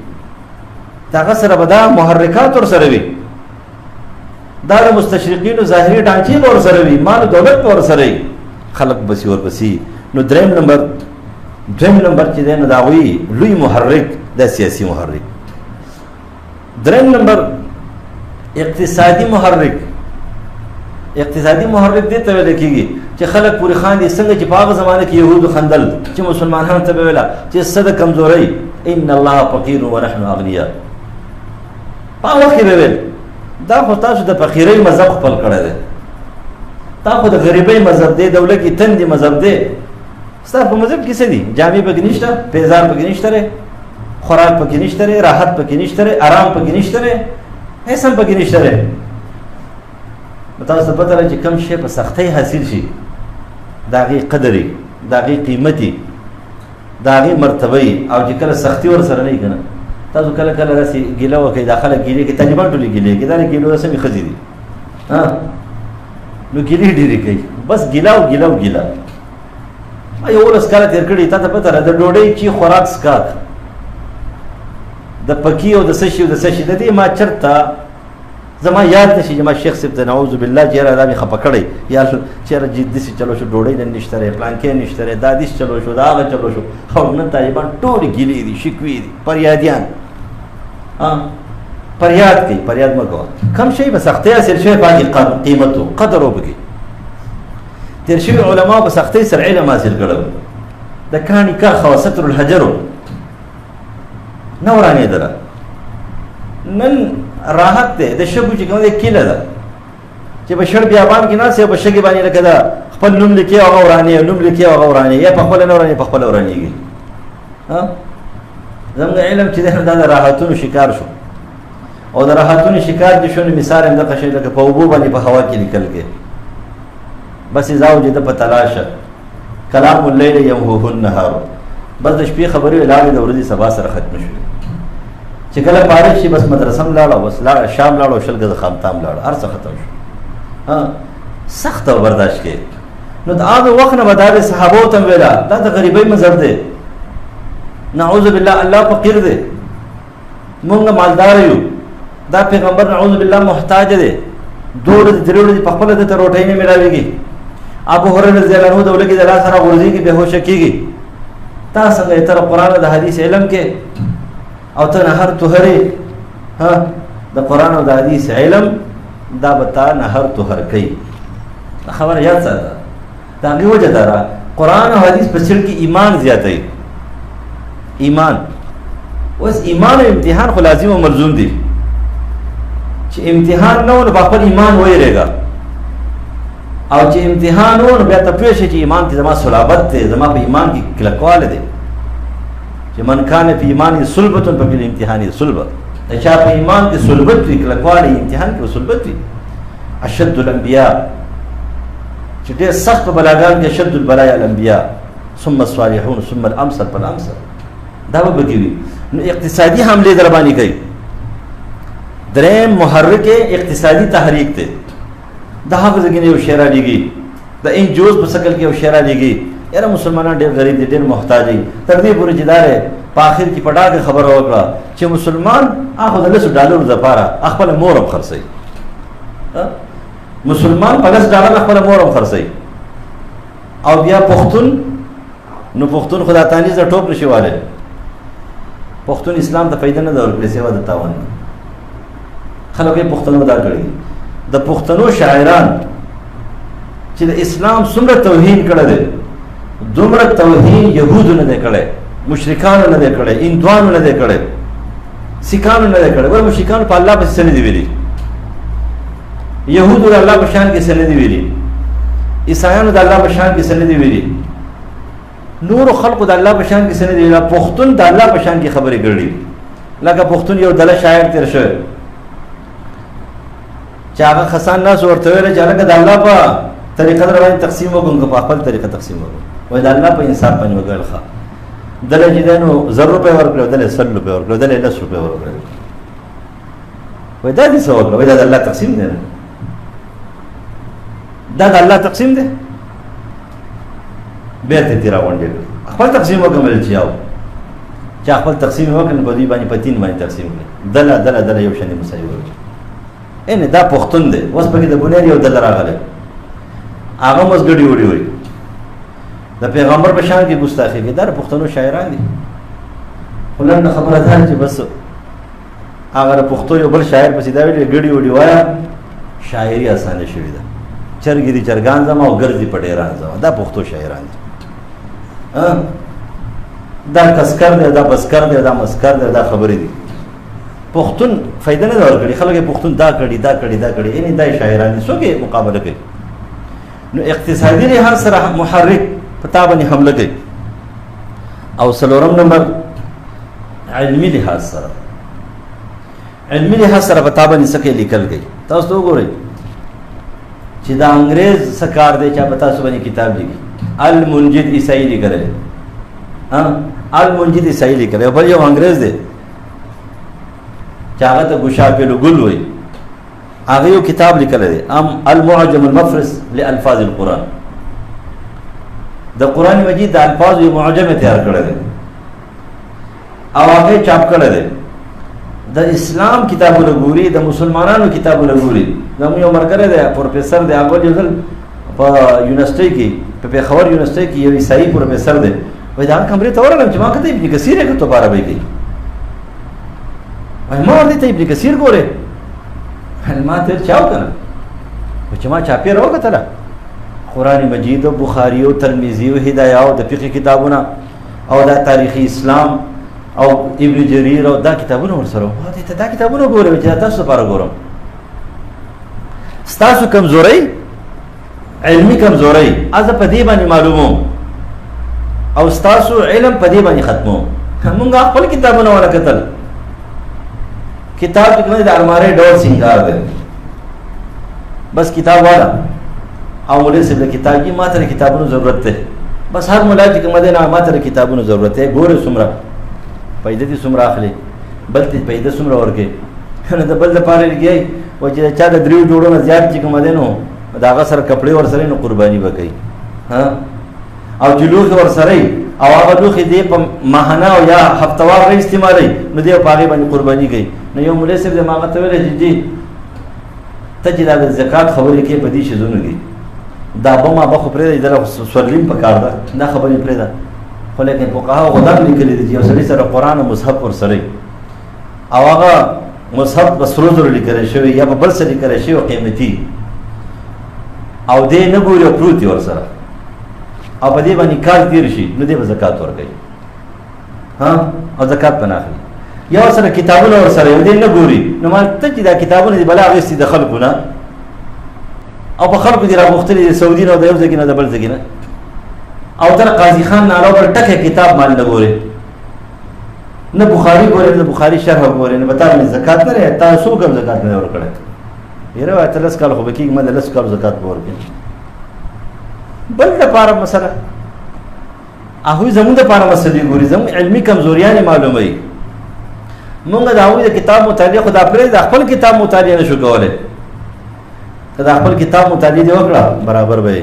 A: د هغه سره به دا محرکات ورسره وي، دا د مستشرقینو ظاهري ډانچې به ورسره وي، مال دولت به ورسره وي، خلک بسې ورپسې. نو دریم نمبر چې دی نو د هغوی لوی محرک دا سیاسي محرک. دریم نمبر اقتصادي محرک. اقتصادي محرک دې ته ویل کېږي چې خلک پورې خاندي، څنګه چې په هغه زمانه کې یهودو خندل چې مسلمانانو ته به ویله چې څه د کمزورۍ ان الله فقیر ونحن اغنیا، په هغه وخت کې به ویل دا خو تاسو د فقیرۍ مذهب خپل کړی دی، دا خو د غریبۍ مذهب دی، د ولږې تندې مذهب دی. ستا په مذهب کې څه دي؟ جامې پکې نشته، پیزار پکې نشته دی، خوراک پکې نشته دی، راحت پکې نشته دی، آرام پکې نشته دی، هېڅ هم پکې نشته دی. نو تاسو ته پته ده چې کوم شی په سختۍ حاصل شي د هغې قدر وي، د هغې قیمت وي، د هغې مرتبه وي، او چې کله سختي ورسره نه وي که نه. تاسو کله کله داسې ګیله وکړئ، دا خلک ګیلې کوي، طالبان ټولې ګیلې کوي، دا نه ګیلو رسمې ښځې دي نو ګیلې ډېرې کوي، بس ګیله او ګیله او ګیله. 11 کاله تېر کړي، تا ته پته ده د ډوډۍ چې خوراک څښاک د پکي او د څه شي او د څه شي د دې ما چېرته زما یاد نه شي چې ما شیخ صاحب ته نعوذ بالله چې یاره دا مې خفه کړی، یا چېرې داسې چلو شو، ډوډۍ نن نشته دی، پلانکې نشته دی، دا داسې چلو شو، دا هغه چلو شو، او نن طالبان ټولې ګیلې دي، شکوې دي، فریادیان فریاد کوي. فریاد مه کوه، کم شی په سختۍ حاصل شوی په هغې قیمت و قدر وبکړي. تېر شوي علماو په سختۍ سره علم حاصل کړی و، د کاڼي کرښه و ستر الحجر و، نه ورانېدله. نن راحت دی، د شګو چې کوم دی کیله ده چې په شړ بیابان کې ناست یې په شګې باندې لکه دا خپل نوم لیکي او هغه ورانې، نوم لیکي او هغه ورانې، یا په خپله نه ورانې په خپله ورانېږي. زموږ علم چې دی نو دا د راحتونو شکار شو، او د راحتونو شکار چې شو نو مثال هم دغه شی لکه په اوبو باندې په هوا کې لیکل کې بس اذا وجد فتلاشه کلام اللیل یمحوه النهار، بس د شپې خبرې لاړې د ورځې سبا سره ختم شوې، چې کله فارغ شي بس مدرسه هم لاړه، بس شام لاړه، شل ګزه خامتام لاړه، هر څه ختم شو. سخت او برداشت کې. نو د هغه وخت نه به دا د صحابو ته ویله دا د غریبۍ مذهب دی، نعوذ بالله الله فقیر دی، مونږ مالدار یو، دا پیغمبر نعوذ بالله محتاج دی، 2 ورځې 3 ورځې په خپله دته روټۍ نه میلاوېږي، ابو هريره رضی الله عنه د ولږې د لاس سره غورځېږي، بېهوشه کېږي. تا څنګه یې ته د قرآن د حدیث علم کې او ته نهر توهرې، د قرآن او د حدیث علم دا به تا نهر توهر کوي. دا خبره یاد ساته، د هغې وجه دا ده قرآن او حدیث په څېړ کې ایمان زیاتوي. ایمان اوس ایمان او امتحان خو لازم او ملزوم دي، چې امتحان نه و نو په خپل ایمان ویرېږه، او چې امتحان و نو بیا ته پوه شې چې ایمان کې زما صلابت دی، زما په ایمان کې کلکوالی دی، چې من کان فی ایمان صلبة ففی الامتحان صلبة، د چا په ایمان کې صلبت وي، کلکوالی، امتحان کې صلبت وي. اشد الانبیاء چې ډېر سخت په بلاګان کې اشد البلاء الانبیاء ثم الصالحون ثم الامثل فالامثل، دا به پکې وي. نو اقتصادي حملې در باندې کوي. دریم محرک اقتصادي تحریک دی، د هغه ځای کې یو شی رالیږي، د انجوز په شکل کې یو شی رالیږي، یاره مسلمانان ډېر غریب دي، ډېر محتاج دي، تر دې پورې چې دا په آخر کې پټاکه خبره وکړه چې مسلمان هغه د $100 لپاره خپل مور هم خرڅوي. مسلمان په $10 خپل مور هم خرڅوي. او بیا پښتون، نو پښتون خدا تعالی ز ټوپ نشي واله. پښتون اسلام ته فائدہ نه ورکړي، سیوا د تاوان. خلک یې پښتنو دا کړی. د پښتنو شاعران چې د اسلام څومره توهین کړی دی، دومره توهین يهودو نه دی کړی، مشرکانو نه دی کړی، هندوانو نه دی کړی، سیکانو نه دی کړی. ور مشرکانو په الله پسې نه دی ویلي، يهودو د الله په شان کې څه نه دی ویلي، عیسایانو د الله په شان کې څه نه دی ویلي، نور خلقو د الله په شان کې څه نه دی ویلي. پښتون د الله په شان کې خبرې کړي. لکه پښتون یو دله شاعر تیر شوی چې هغه خسان ناس ورته ویل چې هلکه د الله په طریقه در باندې تقسیم وکړم که په خپل طریقه تقسیم وکړم، وایي د الله په انصاف باندې وکړل ښه. دله چې دی نو $100 ورکړی، دله $100 ورکړی، دله $10 ورکړی. وایي دا دې څه وکړه؟ وایي دا د الله تقسیم دی، دا د الله تقسیم دی. بیا ته دې راغونډې خپل تقسیم وکړل چې یو چې خپل تقسیم وکړل په دوی باندې په 3 باندې تقسیم کړي. دله یو شان مساوي ورکړي. ان دا پښتون دی. اوس پکې د بنیر یو دل راغلی، هغه مسګړي وړي وي د پیغمبر په شان کې ګستاخی کوي. دا پښتنو شاعران دي. ولنه خبره ده چې بس هغه پښتو یو بل شاعر پسې دا ویلي ګړي وړي وایا شاعري اسانه شوې ده، چرګي دي چرګان زما او ګرځي په ډیران زما. دا پښتو شاعران دي. دا کسکر دی، دا بسکر دی، دا مسکر دی، دا خبرې دي. پښتون فائدہ نه ورکړي. خلک پښتون دا کړي دا کړي دا کړي، یعنی دا شاعران دي. څوک یې مقابله کوي؟ نو اقتصادي لحاظ سره محرک پتا باندې حمله کوي. او څلورم نمبر علمي لحاظ سره، علمي لحاظ سره پتا باندې څه کې لیکل کوي. تاسو وګورئ چې دا انګريز سکار دی چې پتا سو باندې کتاب لیکي، المنجد عیسائی لیکل دی. المنجد عیسائی لیکل دی. بل یو انګريز دی چې هغه ته ګشاپل ګل وایي، هغه یو کتاب لیکل دی، المعجم المفرس لالفاظ القرآن. د قرآن مجید د الفاظ یو معجم تیار کړی دی او هغه چاپ کړی دی. د اسلام کتابونه ګوري، د مسلمانانو کتابونه ګوري. زموږ یو مرګره دی، پروفیسر دی، هغه یو ځل په یونیورسيټي کې، په پېښور یونیورسيټي کې یو عیسائی پروفیسر دی. وایي دا کمرې ته ورغلم چې ما کته ابن کثیر یې کتو باره کوي. وایي ما ورته ابن کثیر ګورې، ما تیر چاو کنه چې ما چاپی راو کتله قرآن مجید او بخاری او ترمذی او هدایه او د فقه کتابونه او دا تاریخ اسلام او ابن جریر او دا کتابونه ورسره. ما ته دا کتابونه ګورم چې تاسو لپاره ګورم. ستاسو کمزوري، علمي کمزوري از په دې باندې معلومو او ستاسو علم په دې باندې ختمو. موږ خپل کتابونه ولا کتل. کتاب کې د الماری ډول سنگار دی، بس کتاب والا او مولوی صاحب کتاب کی ماته کتابونو ضرورت ده. بس هر مولا چې کوم دی نه ماته کتابونو ضرورت ده. ګوره څومره پیدا دي څومره اخلي، بل ته پیدا څومره ورکې نه د بل لپاره لګي. و چې چا د دریو جوړو نه زیات چې کوم دی نو دا هغه سره کپڑے ور سره نو قرباني وکړي. او جلوخ ور سره او هغه لوخي دی په ماهانه او یا هفتوار استعمالي نو دی په هغه باندې قرباني کوي. نو یو مولوی صاحب د ماغه ته ویل چې جی ته چې دا د زکات خبرې کې په دې شزونه دي، دا به ما به خو پرې د سورلیم په کار ده، دا خبرې پرې ده. خو لیکن فقها غدام لیکلي دي چې یو سړي سره قرآن او مصحف ور سره او هغه مصحف په سرو زرو لیکل شوی یا په بل څه لیکل شوی قیمتي او دې نه ګوري پروت ور سره او په دې باندې کال تیر شي نو دې به زکات ورکړي. او زکات پناه اخلي. یا سره کتابونه ور سره دې نه ګوري نو ما ته چې دا کتابونه دې بلا غوستي د خلکونه او په خلکو دې راغختلي سعودي نه د یو ځای نه د بل ځای نه او تر قاضي خان نه علاوه ټکه کتاب مان نه ګوري، نه بخاری ګوري، نه بخاری شرح ګوري، نه بتا مې زکات نه لري. تاسو کوم زکات نه ورکړه؟ یره وایته لس کال خو بکیږي مده لس کال زکات ورکړي. بل د پاره مسله هغه زموږ د پاره مسلې ګوري، زموږ علمي کمزوریان معلومه. مونږ دا وایو د کتاب مطالعه خدا پرې د خپل کتاب مطالعه نشو کولای. کله خپل کتاب مطالعه دی وکړه برابر به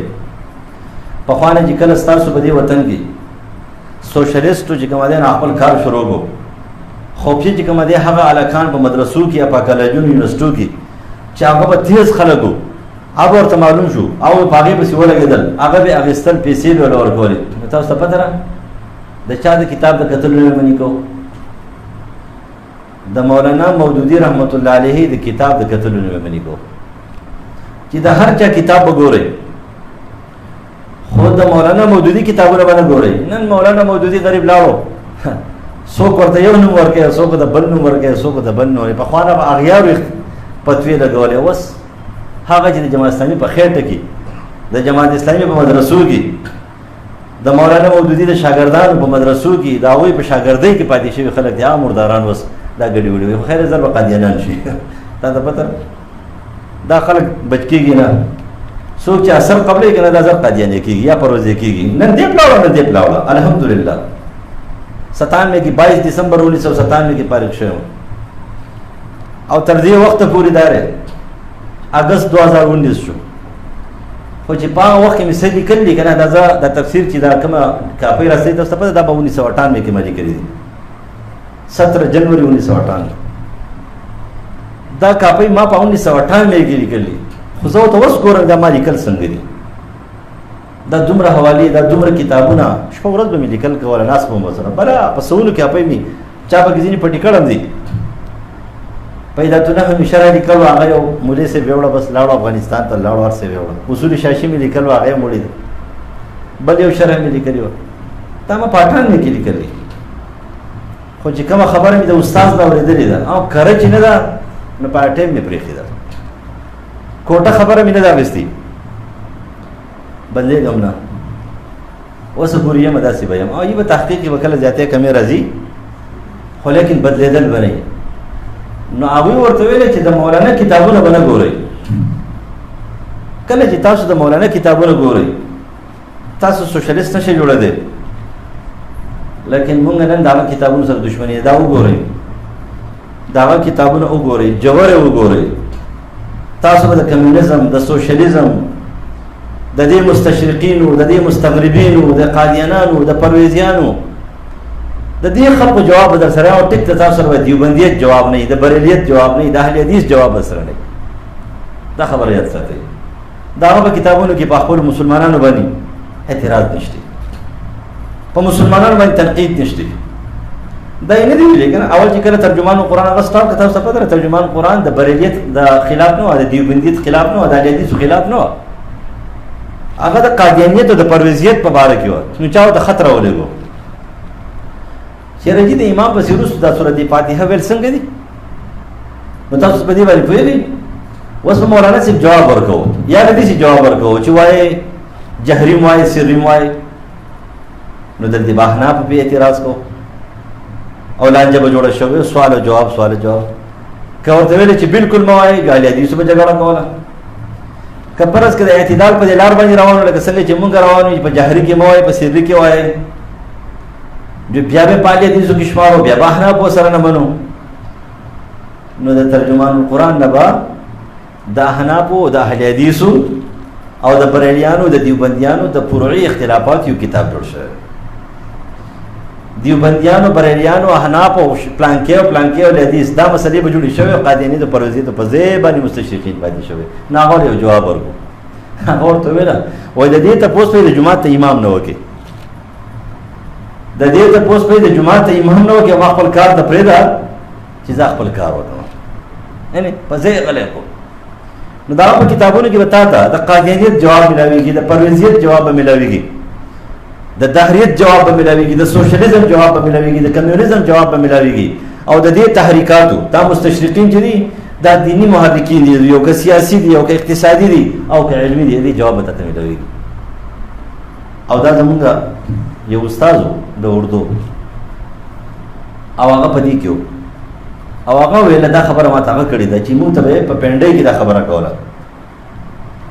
A: پخوانه چې کله ستاسو په دې وطن کې سوشلیسټو چې کوم دی نه خپل کار شروع کو خوبچي چې کوم دی هغه الکان په مدرسو کې یا په کالجونو یونیورسيټو کې چې هغه به تیز خلکو هغه ورته معلوم شو او په هغې پسې ولګېدل هغه به اخیستل پیسې به ورته ورکولې تاسو ته پته ده د چا د کتاب د کتلو نه منې کوو د مولانا مودودي رحمت الله علیه د کتاب د کتلو نه منې کوو چې د هر چا کتاب وګورئ خو د مولانا مودودي کتابونه به نه ګورئ نن مولانا مودودي غریب لاړو څوک ورته یو نوم ورکوي څوک د بل نوم ورکوي څوک د بل نوم پخوانه به اغیارو فتوې لګولې اوس هغه چې د جماعت اسلامي په خېټه کې د جماعت اسلامي په مدرسو کې د مولانا مودودي د شاګردانو په مدرسو کې د هغوی په شاګردۍ کې پاتې شوي خلک دي هغه مرداران اوس دا ګډې وډې وي خیر زر به قادیانان شي تا ته پته دا خلک بچ کېږي نه څوک چې اثر قبلې که نه دا زر قادیانې کېږي یا پروزې کېږي نن دې پلاوړه نه دې پلاوړه الحمدلله 97 کې 22 دسمبر 1997 کې فارغ شوی او تر دې وخته پورې داره اگست 2019 شو خو چې په هغه وخت کې مې څه لیکل دي که نه دا تفسیر چې دا کومه کاپۍ راسي تاسو ته پته دا په 1998 کې مې لیکلي دي 17 جنوري 1998 دا کاپۍ ما په 1998 کې لیکلي خو زه ورته اوس ګورم دا ما لیکل څنګه دي دا دومره حوالې دا دومره کتابونه شپه ورځ به مې لیکل کوله ناست به مو سره بله په سلو کاپۍ مې چا پکې ځینې پټې کړم دي پیداتونه هم شرح لیکلو هغه یو مولوي صاحب یې وړه بس لاړو افغانستان ته لاړو هر څه یې وړه اصول شاشي مې لیکلو هغه یې مړې ده بل یو شرح مې لیکلې وه دا ما په 98 کې لیکلې خو چې کومه خبره مې د استاد نه اورېدلې ده او کره چې نه ده نو په ټایم مې پرېښې ده کوټه خبره مې نه ده اخیستې بدلېږم نه اوس پورې یم داسې به یم او یې به تحقیق کې به کله زیاتې کمې راځي خو لیکن بدلېدل به نه نو هغوی ورته ویلې چې د مولانا کتابونه به نه ګورئ کله چې تاسو د مولانا کتابونه ګورئ تاسو سوشلیست نشئ جوړېدی لیکن موږ نن د هغه کتابونو سره دښمني دا وګورئ د هغه کتابونه وګورئ جوهر یې وګورئ تاسو به د کمیونیزم د سوشلیزم د دې مستشرقینو د دې مستغربینو د قادیانانو د پرویزیانو د دې خلکو جواب در سره او ټیک ته تاسو سره دیوبندیت جواب نه د بریلیت جواب نه د اهل حدیث جواب سره نه دا خبره یاد ساتئ دا هغه کتابونو کې په خپل مسلمانانو باندې اعتراض نشته په مسلمانانو باندې تنقید نشته دا یې نه دی ویلي کنه اول چې کله ترجمان قرآن هغه سټاپ که تاسو ته پته ده ترجمان قرآن د بریلیت د خلاف نه و د دیوبندیت خلاف نه و د اهل حدیث خلاف نه و هغه د قادیانیت او د پرویزیت په باره کې و نو چا ورته خط راولېږو چېرې چې د امام پسې وروسته دا سورت فاتحه ویل څنګه دي نو تاسو په دې باندې پوهېږئ اوس به مولانا صاحب جواب ورکوو یا د دې جواب ورکوو چې وایې جهري م وایې سري م وایې نو دلته به احناف پې اعتراض کوو او لانجه به جوړه شوې سوال او جواب سوال او جواب که ورته ویلې چې بالکل مه وایې اهل حدیثو به جګړه کوله که فرض که د اعتدال په دې لار باندې روان لکه څنګه چې مونږ روان یو په جهري کې مه وایې په سري کې وایې جو بیا به پالې حدیثو کې شمارو بیا به احنافو سره نه منو نو د ترجمان القرآن نه به د احنافو د اهل حدیثو او د بریلیانو د دیوبندیانو د فروعي اختلافات یو کتاب جوړ شوی دیوبندیانو بریلیانو احنافو پلانکې او حدیث دا مسلې به جوړې شوې قادیاني د پروزیتو په ځای باندې مستشرقین پاتې شوی نو هغه یو جواب ورکړو هغه ورته ویله وایي د دې تپوس به د جومات ته امام نه وکړي د دې تپوس به د جومات ته امام نه وکړي ما خپل کار ته پرېږده چې زه خپل کار وکړم یعنې په ځای غلی کړو نو دا په کتابونو کې به تا ته د قادیانیت جواب ملاویږي د پرویزیت جواب به ملاویږي د دهریت جواب به ملاویږي د سوشلیزم جواب به ملاویږي د کمیونیزم جواب به ملاویږي او د دې تحریکاتو دا مستشرقین چې دي دا دینی محرکین دي یو که سیاسي دي یو که اقتصادي دي او که علمي دي دې جواب به تاته ملاویږي او دا زمونږ یو استاد د اردو او هغه په دې کې او هغه ویله دا خبره ما ته هغه کړې ده چې مونږ ته به په پنډۍ کې دا خبره کوله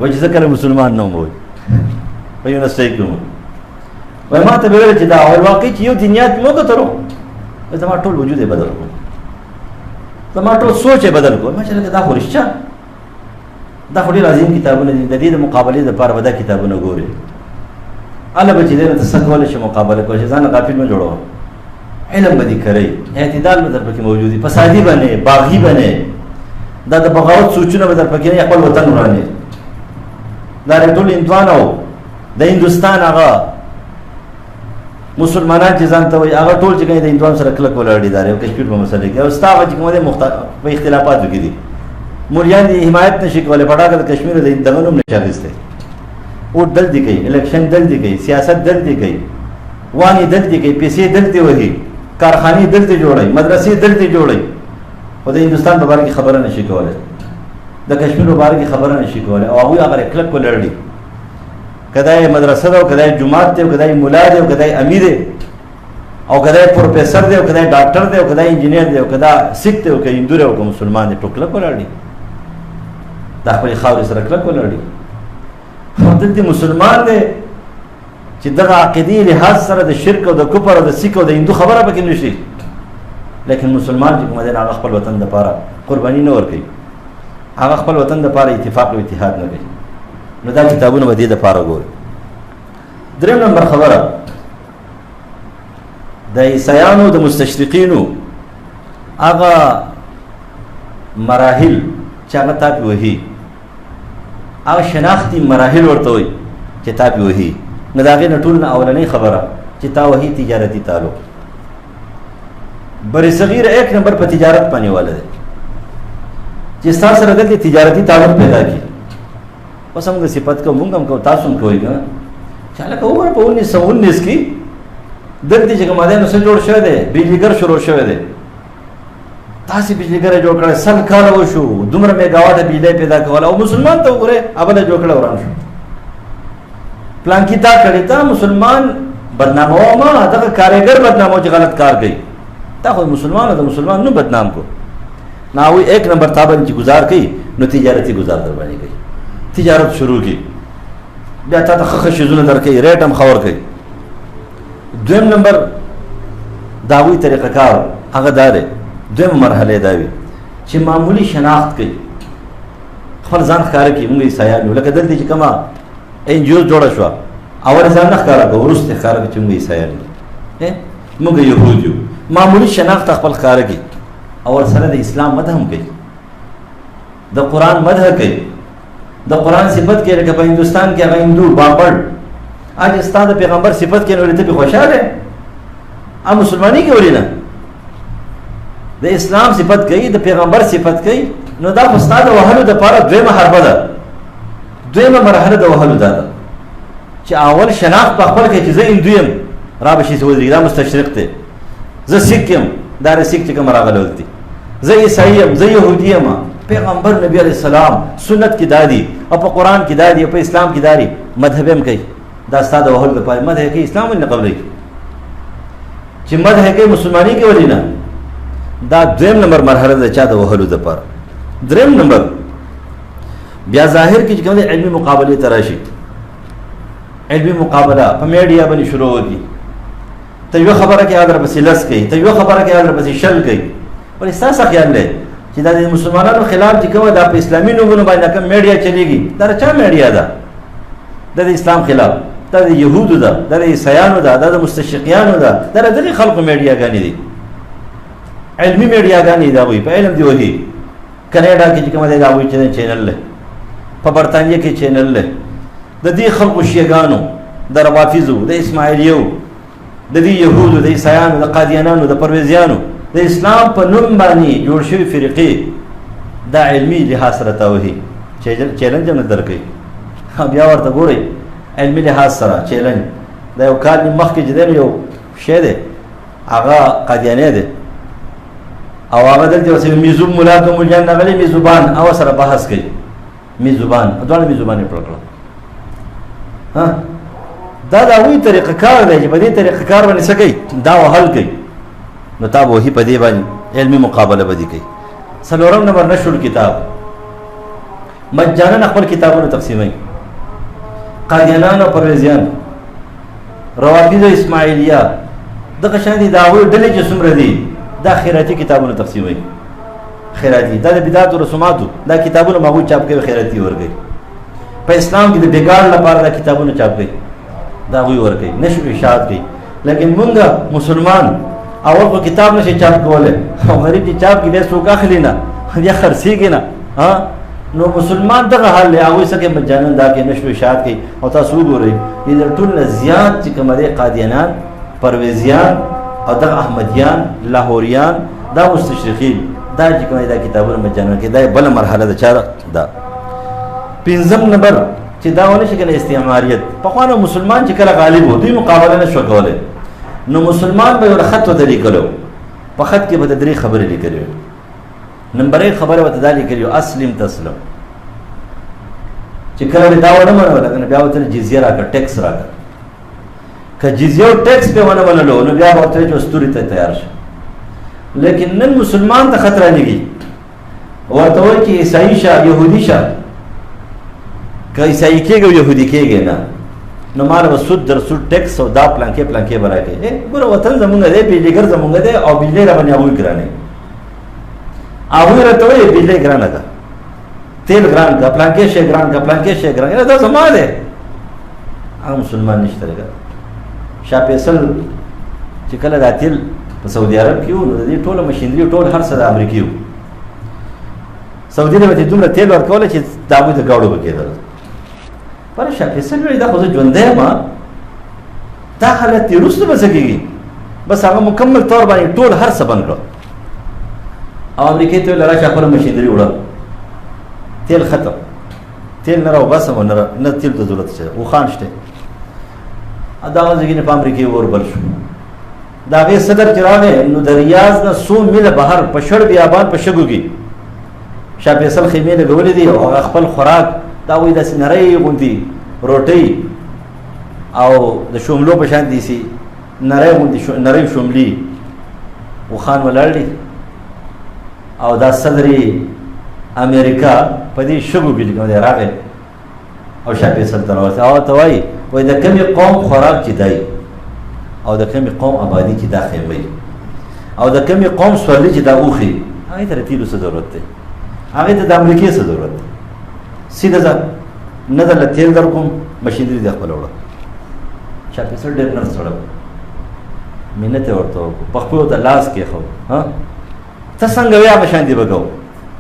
A: وایي چې زه کله مسلمان نه وم وایي په یونیورسټۍ کې وم وایي ما ته به ویل چې دا واقعي چې یو دنیات مو کتلو زما ټول وجود یې بدل کړو زما ټول سوچ یې بدل کړو ما چې دا خو رښتیا دا خو ډېر عظیم کتابونه دي د دې د مقابلې دپاره به دا کتابونه ګورې الله به چې دی نو ته څه کولی شي مقابله کولی شي، ځان غافل مه جوړوه. علم به دې کوي، اعتدال به در پکې موجود وي، فسادي به نه، باغي به نه، دا د بغاوت سوچونه به در پکې نه، خپل وطن ورانې. دا ټول هندوان او د هندوستان هغه مسلمانان چې ځان ته وایي هغه ټول چې کوي د هندوانو سره کلک ولاړ دي، دا یو کشمیر په مسله کې. او ستا هغه چې کوم دی په اختلافاتو کې دي، مولیان دې حمایت نشي کولی، پټاکه د کشمیر د دغه نوم نشي اخیستی. اوټ دلته کوي، الیکشن دلته کوي، سیاست دلته کوي، وانې دلته کوي، پیسې دلته وهي، کارخانې دلته جوړوي، مدرسې دلته جوړوي، خو د هندوستان په باره کې خبره نشي کولی، د کشمیر په باره کې خبره نشي کولی. او هغوی هغه کلک ولاړ دي، که دا یې مدرسه ده او که دا یې جومات دی او که دا یې ملا دی او که دا یې امیر دی او که دا یې پروفیسر دی او که دا یې ډاکټر دی او که دا یې انجینیر دی او که دا سیک دی او که هندو دی او که مسلمان دی، ټول کلک ولاړ دي، دا خپلې خاورې سره کلک ولاړ دي. دلته مسلمان دی چې دغه عقیدې لحاظ سره د شرک او د کفر او د سیک او د هندو خبره پکې نشي، لیکن مسلمان چې کوم دی هغه خپل وطن دپاره قرباني نه ورکوي، هغه خپل وطن دپاره اتفاق او اتحاد نه کوي. نو دا کتابونه به دې دپاره ګوري. درېم نمبر خبره د عیسیانو د مستشرقینو هغه مراحل چې هغه تا پې وهي، هغه شناختي مراحل ورته وایي چې تا پې وهي. نو د هغې نه ټول نه اولنۍ خبره چې تا وهي تجارتي تعلق. بر صغیر ایک نمبر په تجارت باندې والا دی چې ستا سره دلته تجارتي تعلق پیدا کړي. اوس موږ صفت کوو، موږ هم کوو، تاسو هم کوئ که نه. چې هلکه وګوره په 1919 کې دلته چې کوم دی نو څه جوړ شوی دی، بجلیګر شروع شوی دی. تاسې بجلیګر یې جوړ کړی، 100 کاله وشو، دومره میګاواټه بجلی پیدا کوله، او مسلمان ته وګورئ ابله جوړ کړی وران شو. پلانکي تا کړې، تا مسلمان بدناموه ما، دغه کارګر بدناموه چې غلط کار کوي، تا خو مسلمان د مسلمان نو بدنام کو. نو هغوی ایک نمبر تا باندې چې ګزار کوي نو تجارتي ګزار در باندې کوي، تجارت شروع کی، بیا تا ته ښه ښه شیزونه در کوي، ریټ هم خور کوي. دویم نمبر د هغوی طریقه کار هغه دا دی، دویم مرحله دا وي چې معمولي شناخت کوي، خپل ځان ښکاره کړي. موږ عیسایان یو، لکه دلته چې کومه NGO جوړه شوه، اول ځان نه ښکاره کوو، وروسته ښکاره کړي چې موږ عیسایان یو، موږ یهود یو. معمولي شناخت خپل ښکاره کړي او ورسره د اسلام مدح هم کوي، د قرآن مدح کوي، د قرآن صفت کې. لکه په هندوستان کې هغه هندو بابړ اج ستا د پیغمبر صفت کې نو ته به خوشاله ا مسلمانی کې ولې نه د اسلام صفت کوي، د پیغمبر صفت کوي. نو دا خو ستا د وهلو دپاره دویمه حربه ده، دویمه مرحله د وهلو دا ده چې اول شناخت په خپل کې چې زه هندو یم، را به شي څه ودرېږي دا مستشرق دی، زه سیک یم، دا د سیک چې کوم راغلی دي، زه عیسائی یم، زه یهودي یم. پیغمبر نبی علیہ السلام سنت کی دادی او په قرآن کی دادی او په اسلام کی دادی، مذهب هم کوي. دا ستا د وهلو دپاره مدح کوي، اسلام ولې نه قبلوي چې مدح کوي، مسلمانۍ کې ولې نه. دا دویم نمبر مرحله ده چا د وهلو دپاره. دریم نمبر بیا ظاهر کې چې کوم دی علمي مقابلې ته راشي، علمي مقابله په میډیا باندې شروع وکړي، ته یوه خبره کې هغه درپسې لس کوي، ته یوه خبره کې هغه درپسې شل کوي. ولې ستا څه خیال دی چې دا د مسلمانانو خلاف چې کومه دا په اسلامي نومونو باندې کوم میډیا چلیږي، دا د چا میډیا ده؟ دا د اسلام خلاف، دا د یهودو ده، دا د عیسایانو ده، دا د مستشرقیانو ده، دا د دغې خلقو میډیاګانې دي، علمي میډیاګانې دي. هغوی په علم دي وهي. کنیډا کې چې کومه دی د هغوی چینل دی، په برطانیه کې چینل دی، د دې خلقو شیګانو، د روافظو، د اسماعیلیو، د دې یهودو، د عیسایانو، د قادیانانو، د پرویزیانو، د اسلام په نوم باندې جوړ شوي فرقې دا علمي لحاظ سره تا وهي، چیلنج هم نه درکوي. بیا ورته ګورئ علمي لحاظ سره چیلنج دا یو کال مخکې چې دی یو شی دی هغه قادیانی دی او هغه دلته ورسې میزوب ملا که ملیان راغلی میزوبان او سره بحث کوي، میزوبان دواړه میزوبان یې پړه کړه. دا د هغوی طریقه کار دی چې په دې طریقه کار باندې څه کوي، دا وهل کوي. نو تا به وهي په دې باندې علمي مقابله به دې کوي. څلورم نمبر نشر کتاب، مجانا خپل کتابونه تقسیموي. قادیانان او پرویزیان، روافظ او اسماعیلیه، دغه شان دي د هغوی ډلې چې څومره دي دا خیراتي کتابونه تقسیموي. خیراتي دا د بدعت او رسوماتو دا کتابونه هغوی چاپ کوي، خیراتي ورکوي. په اسلام کې د بګاړ لپاره دا کتابونه چاپ کوي. دا غوی ورکوي، نشر اشاعت کوي. لیکن مونږ مسلمان اول خو کتاب نشي چاپ کولی، او غریب چې چاپ کړي بیا څوک اخلي نه، بیا خرڅېږي نه. نو مسلمان دغه حال دی، هغوی څه کوي مجانن دا کوي، نشر اشاعت کوي. او تاسو وګورئ دې د ټول نه زیات چې کومه دی قادیانان، پرویزیان او دغه احمدیان، لاهوریان، دا مستشرقین، دا چې کومه دا کتابونه مجانن کوي. دا بله مرحله ده چا ده. پنځم نمبر چې دا ونه شي کنه استعماریت. پخوانه مسلمان چې کله غالب و دوی مقابله نه شو کولی، نو مسلمان به یو خط ورته لیکلو، په خط کې به د 3 خبرې لیکلې. نمبر 1 خبره ورته دا لیکلې اسلم تسلم، چې کله دا ونه منله کنه بیا ورته جزیه راکړه، ټیکس راکړه. که جزیه او ټیکس به ونه منلو نو بیا ورته چې ستوري ته تیار شه. لیکن نن مسلمان ته خطر لګي، ورته وایي چې عیسائی شه، یهودي شه. که عیسائی کېږي او یهودي کېږي نه، نو ماله به سود در سود ټیکس او دا پلانکې پلانکې به راکوي. ګوره وطن زمونږ دی، بجلیګر زمونږ دی، او بجلی را باندې هغوی ګرانوي. هغوی راته وایي بجلی ګرانه ده، تیل ګران که، پلانکې شی ګران که، پلانکې شی ګران. یاره دا زما دی. هغه مسلمان نشته دی. شاه فیصل چې کله دا تیل په سعودي عرب کې و، نو د دې ټوله مشینري ټول هر څه د امریکې و. سعودي ته به دومره تیل ورکوله چې د هغوی د ګاډو به کېدل. پر شاه فیصل وایي دا خو زه ژوندی یم، دا حالت دی، وروسته به څه کېږي؟ بس هغه مکمل طور باندې ټول هر څه بند کړه، او امریکې ته ویل راشه خپله مشینري وړه، تیل ختم، تیل نه راوباسم او نه تیل ته ضرورت شته، اوښان شته. دغه ځای کې په امریکې اور بل شو. د هغې صدر چې راغی نو د ریاض نه 100 میله بهر په شړ بیابان په شګو کې شاه فیصل خیمې لګولې دي، او هغه خپل خوراک دا وایي داسې نری غوندې روټۍ او د شوملو په شان دي سي نری غوندې نری شوملي اوښان ولاړ دي، او دا صدر امریکا په دې شګو کې راغی او شاه فیصل ته راورسېد. هغه ته وایي د کومې قوم خوراک چې دی، او د کومې قوم آبادي چې دا خیمه، او د کومې قوم سورلي چې دا اوښي، هغې ته د تیلو څه ضرورت دی؟ هغې ته د امریکې څه ضرورت دی؟ سیده ځه، نه درله تیل در کوم، مشینري دې خپله وړه. شاه فیصل ډېر نرس سړی و، منت یې ورته وکړو، په خپلو ته لاس کېښود. ته څنګه وې هغه شان دې به کوو؟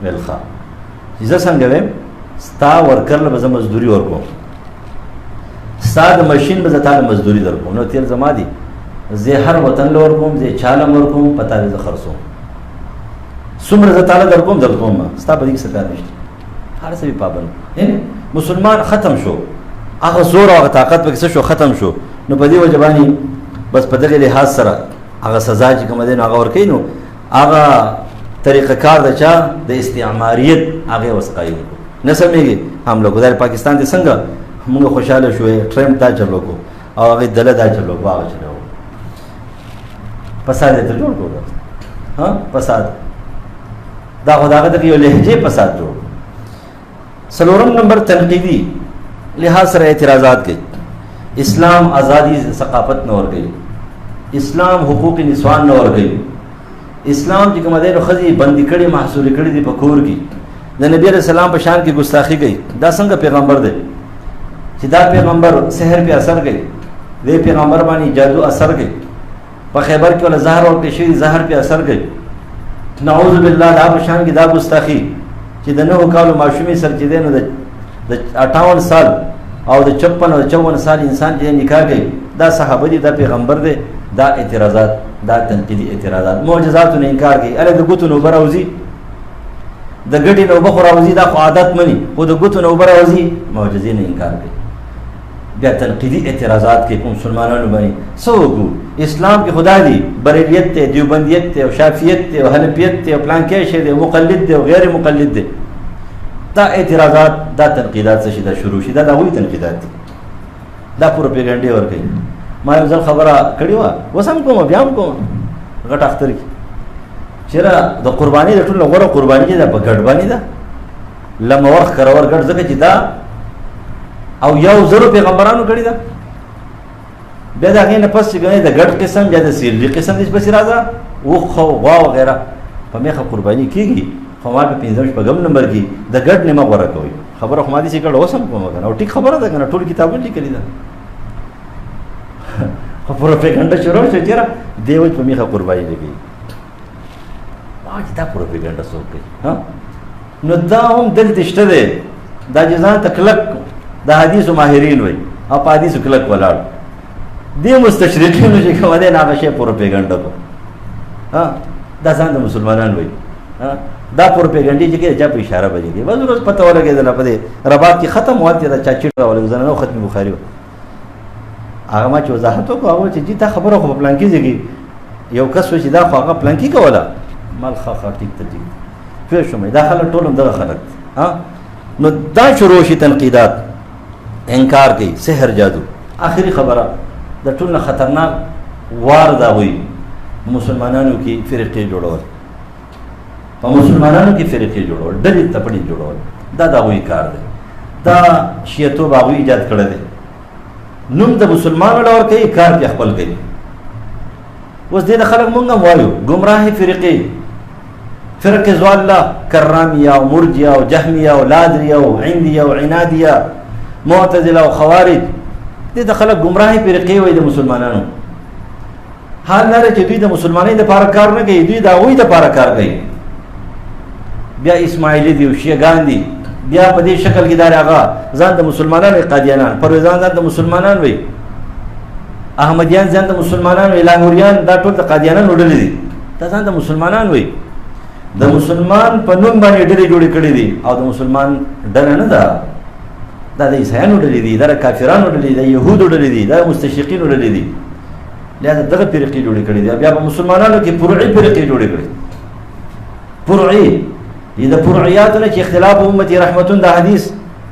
A: ویل ښه چې زه څنګه ویم، ستا ورکر له به زه مزدوري ورکوم، ستا د مشین به زه تا له مزدوري در کوم. نو تیل زما دي، زه هر وطن له ورکوم، زه چاله م ورکوم، په تا دې زه خرڅوم، څومره زه تاله در کوم در کوم، ستا په دې کې څه کار نشته، هر څه به پابند. مسلمان ختم شو، هغه زور او هغه طاقت پکې څه شو، ختم شو. نو په دې وجه باندې بس په دغې لحاظ سره هغه سزا چې کومه دی نو هغه ورکوي. نو هغه طریقه کار د چا د استعماریت هغې اوس قایم کړو. نه سمېږي حمله کو. دا پاکستان دې څنګه موږ خوشحاله شوې، ټرمپ دا چلو کو او هغې دله دا چلو کو، هغه چلو فساد یې تر جوړ کړو. فساد دا خو د هغه دغه یو لهجې فساد جوړ. څلورم نمبر تنقیدي لحاظ سره اعتراضات کوي. اسلام ازادي ثقافت نه ورکوي، اسلام حقوق نسوان نه ورکوي، اسلام چې کومه دی نو ښځې بندي کړي، محصورې کړي دي په کور کې، د نبي علیه السلام په شان کې ګستاخي کوي. دا څنګه پیغمبر دی چې دا پیغمبر سحر پې اثر کوي، دې پیغمبر باندې جادو اثر کوي، په خیبر کې ولا زهر ورکړی شوي زهر پې اثر کوي. نعوذ بالله دا په شان کې دا ګستاخي چې د 9 کالو ماشومې سره چې دی نو د 58 سال او د 56 او 54 سال انسان چې نکاح کوي، دا صحابه دي، دا پیغمبر دی. دا اعتراضات، دا تنقیدي اعتراضات. معجزاتو نه انکار کوي، اله د ګوتو نه اوبه راوځي، د ګټې نه اوبه خو راوځي، دا خو عادت مني، خو د ګوتو نه اوبه راوځي، معجزې نه انکار کوي. بیا تنقیدي اعتراضات کوي په مسلمانانو باندې. څه وکړو؟ اسلام کې خدا دی، بریلیت دی، دیوبندیت دی، او شافیت دی، او حنفیت دی، او پلانکې شی دی، مقلد دی او غیر مقلد دی. دا اعتراضات، دا تنقیدات څه شي، دا شروع شي، دا د هغوی تنقیدات دي، دا پروپیګنډې ورکوي. ما یو ځل خبره کړې وه، اوس هم کومه، بیا هم کومه، غټ اختر کې چېرې د قرباني د ټولو غوره قرباني چې ده په ګډباني ده، لمور ښکرور ګډ، ځکه چې دا او 1,000 پیغمبرانو کړې ده. بیا د هغې نه پس چې ګڼې د ګډ قسم، بیا د سیرلي قسم دې پسې راځه، اوښ او غوا وغیره په میخه قرباني کېږي، خو ما په 5 نمبر کې د ګډ نه مه غوره کوئ. خبره خو ما داسې کړه، اوس هم کومه که نه، او ټیک خبره ده که نه، ټول کتابونه لیکلي ده. خو پروپیګنډه شروع شو چېرې دی وایي په میخه قرباني لګوي. دا پروپیګنډه څوک کوي؟ نو دا هم دلته شته دی. دا چې ځان ته کلک د حدیثو ماهرین وایي او په حدیثو کلک ولاړ دې مستشرقینو چې کوم دی نه هغه شی پروپیګنډه کو. دا ځان د مسلمانان وایي. دا پروپیګنډي چې کوي چا په اشاره باندې کوي. بس ورځ پته ولګېدله په دې رباط کې ختم وخت دا چا چیټ راولې زنانو ختم بخاري وه. هغه ما چې وضاحت وکړو هغه چې جي دا خبره خو په پلانکي ځای کې یو کس و چې دا خو هغه پلانکي کوله مال ښه ټیک ته ټیک پوه شوم. دا خلک ټول همدغه خلک نو دا شروع شي تنقیدات انکار کوي سحر جادو. آخري خبره د ټول نه خطرناک وار دا وایي مسلمانانو کې فرقې جوړول، په مسلمانانو کې فرقې جوړول، ډلې تپړې جوړول، دا د هغوی کار دی. دا شیعتوب هغوی ایجاد کړی دی. نوم د مسلمانو له ورکوي کار پې خپل کوي. اوس دې د خلک مونږ هم وایو ګمراهي فرقې فرقې ضاله کرامیه او مرجیه او جهمیه او لادریه او عندیه او عنادیه معتزله او خوارج دې د خلک ګمراهي فرقې وایي د مسلمانانو. حال نه چې دوی د مسلمانۍ دپاره کار نه کوي، دوی د هغوی دپاره کار کوي. بیا اسماعیلي دي او شیعګان دي، بیا په دې شکل کې دا هغه ځان د مسلمانانو قادیانان، پرویزان ځان د مسلمانان وایي، احمدیان ځان د مسلمانان وایي، لاهوریان دا ټول د قادیانانو ډلې دي. دا ځان د مسلمانان وایي. د مسلمان په نوم باندې ډلې جوړې کړې دي او د مسلمان ډله نه ده. دا د عیسایانو ډلې دي، دا د کافرانو ډلې دي، د یهودو ډلې دي، دا د مستشرقینو ډلې دي. لہذا دغه فرقې جوړې کړې دي. بیا په مسلمانانو کې فروعي فرقې جوړې کړې. فروعي د فروعیاتو نه چې اختلاف امتي رحمتون د حدیث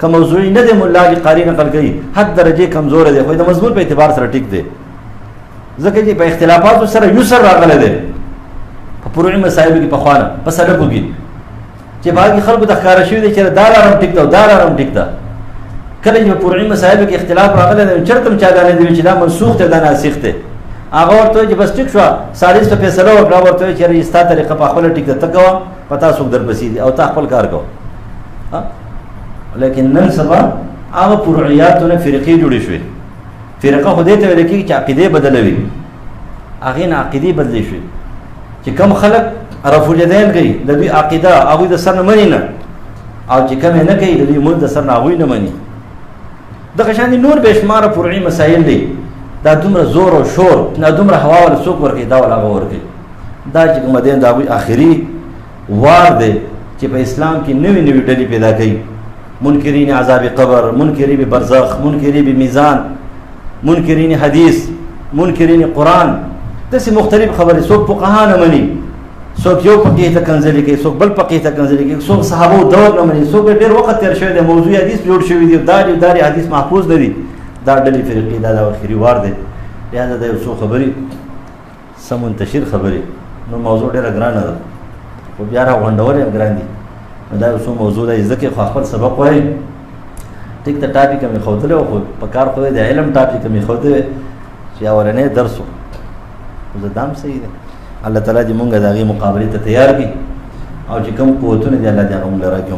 A: که موضوعي نه دی ملا علی قاري نقل کوي حد درجې کمزوره دی، خو د مضمون په اعتبار سره ټیک دی، ځکه چې په اختلافاتو سره یسر راغلی دی. په فروعي مسایلو کې پخوانه په سلفو کې چې باقي خلکو ته ښکاره شوي دی چې دا لاره هم ټیک ده او دا لاره هم ټیک ده. کله چې په فروعي مسایلو کې اختلاف راغلی دی چېرته هم چا دا نه دی چې دا منسوخ دی دا ناسخ دی. هغه ورته وایي چې بس ټیک شوه سالس ته فیصله وکړه، ورته وایي چې ستا طریقه په خپله ټیک ده، ته کوه په تا څوک درپسې دي او تا خپل کار کوه. لیکن نن سبا هغه فروعیاتو نه فرقې جوړې شوې. فرقه خو دې ته ویل کېږي چې عقیدې بدلوي، هغې نه عقیدې بدلې شوې چې کم خلک رفع الیدین کوي د دوی عقیده هغوی د سر نه مني نه، او چې کم یې نه کوي د دوی مونځ د سر نه هغوی نه مني. دغه شان دي نور بې شماره فروعي مسایل دي. دا دومره زور او شور نه دومره هوا ولا څوک ورکوي، دا ولا هغه ورکوي. دا چې کومه دی د هغوی آخري وار دی چې په اسلام کې نوې نوې ډلې پیدا کوي. منکرین عذاب قبر، منکرین برزخ، منکرین میزان، منکرین حدیث، منکرین قرآن، داسې مختلف خبرې. څوک فقها نه مني، څوک یو فقیه ته کنځلې کوي، څوک بل فقیه ته کنځلې کوي، څوک صحابو دور نه مني، څوک ډېر وخت تېر شوی دی موضوعي حدیث جوړ شوي دي، داري حدیث محفوظ نه دي. دا ډلې فرقې دا د آخري وار دی. لهذا دا یو څو خبرې څه منتشر خبرې، نو موضوع ډېره ګرانه ده خو بیا راغونډول یې ګران دي. نو دا یو څو موضوع دی زده کړې خو خپل سبق وایي. ټیک ته ټاپک مې ښودلی و خو په کار خو د علم ټاپک مې ښودلی چې اولنی درس و، خو زه دام صحیح دی. الله تعالی دې مونږ د هغې مقابلې ته تیار کړي او چې کوم قوتونه دي الله دې هغه مونږ له راکړي.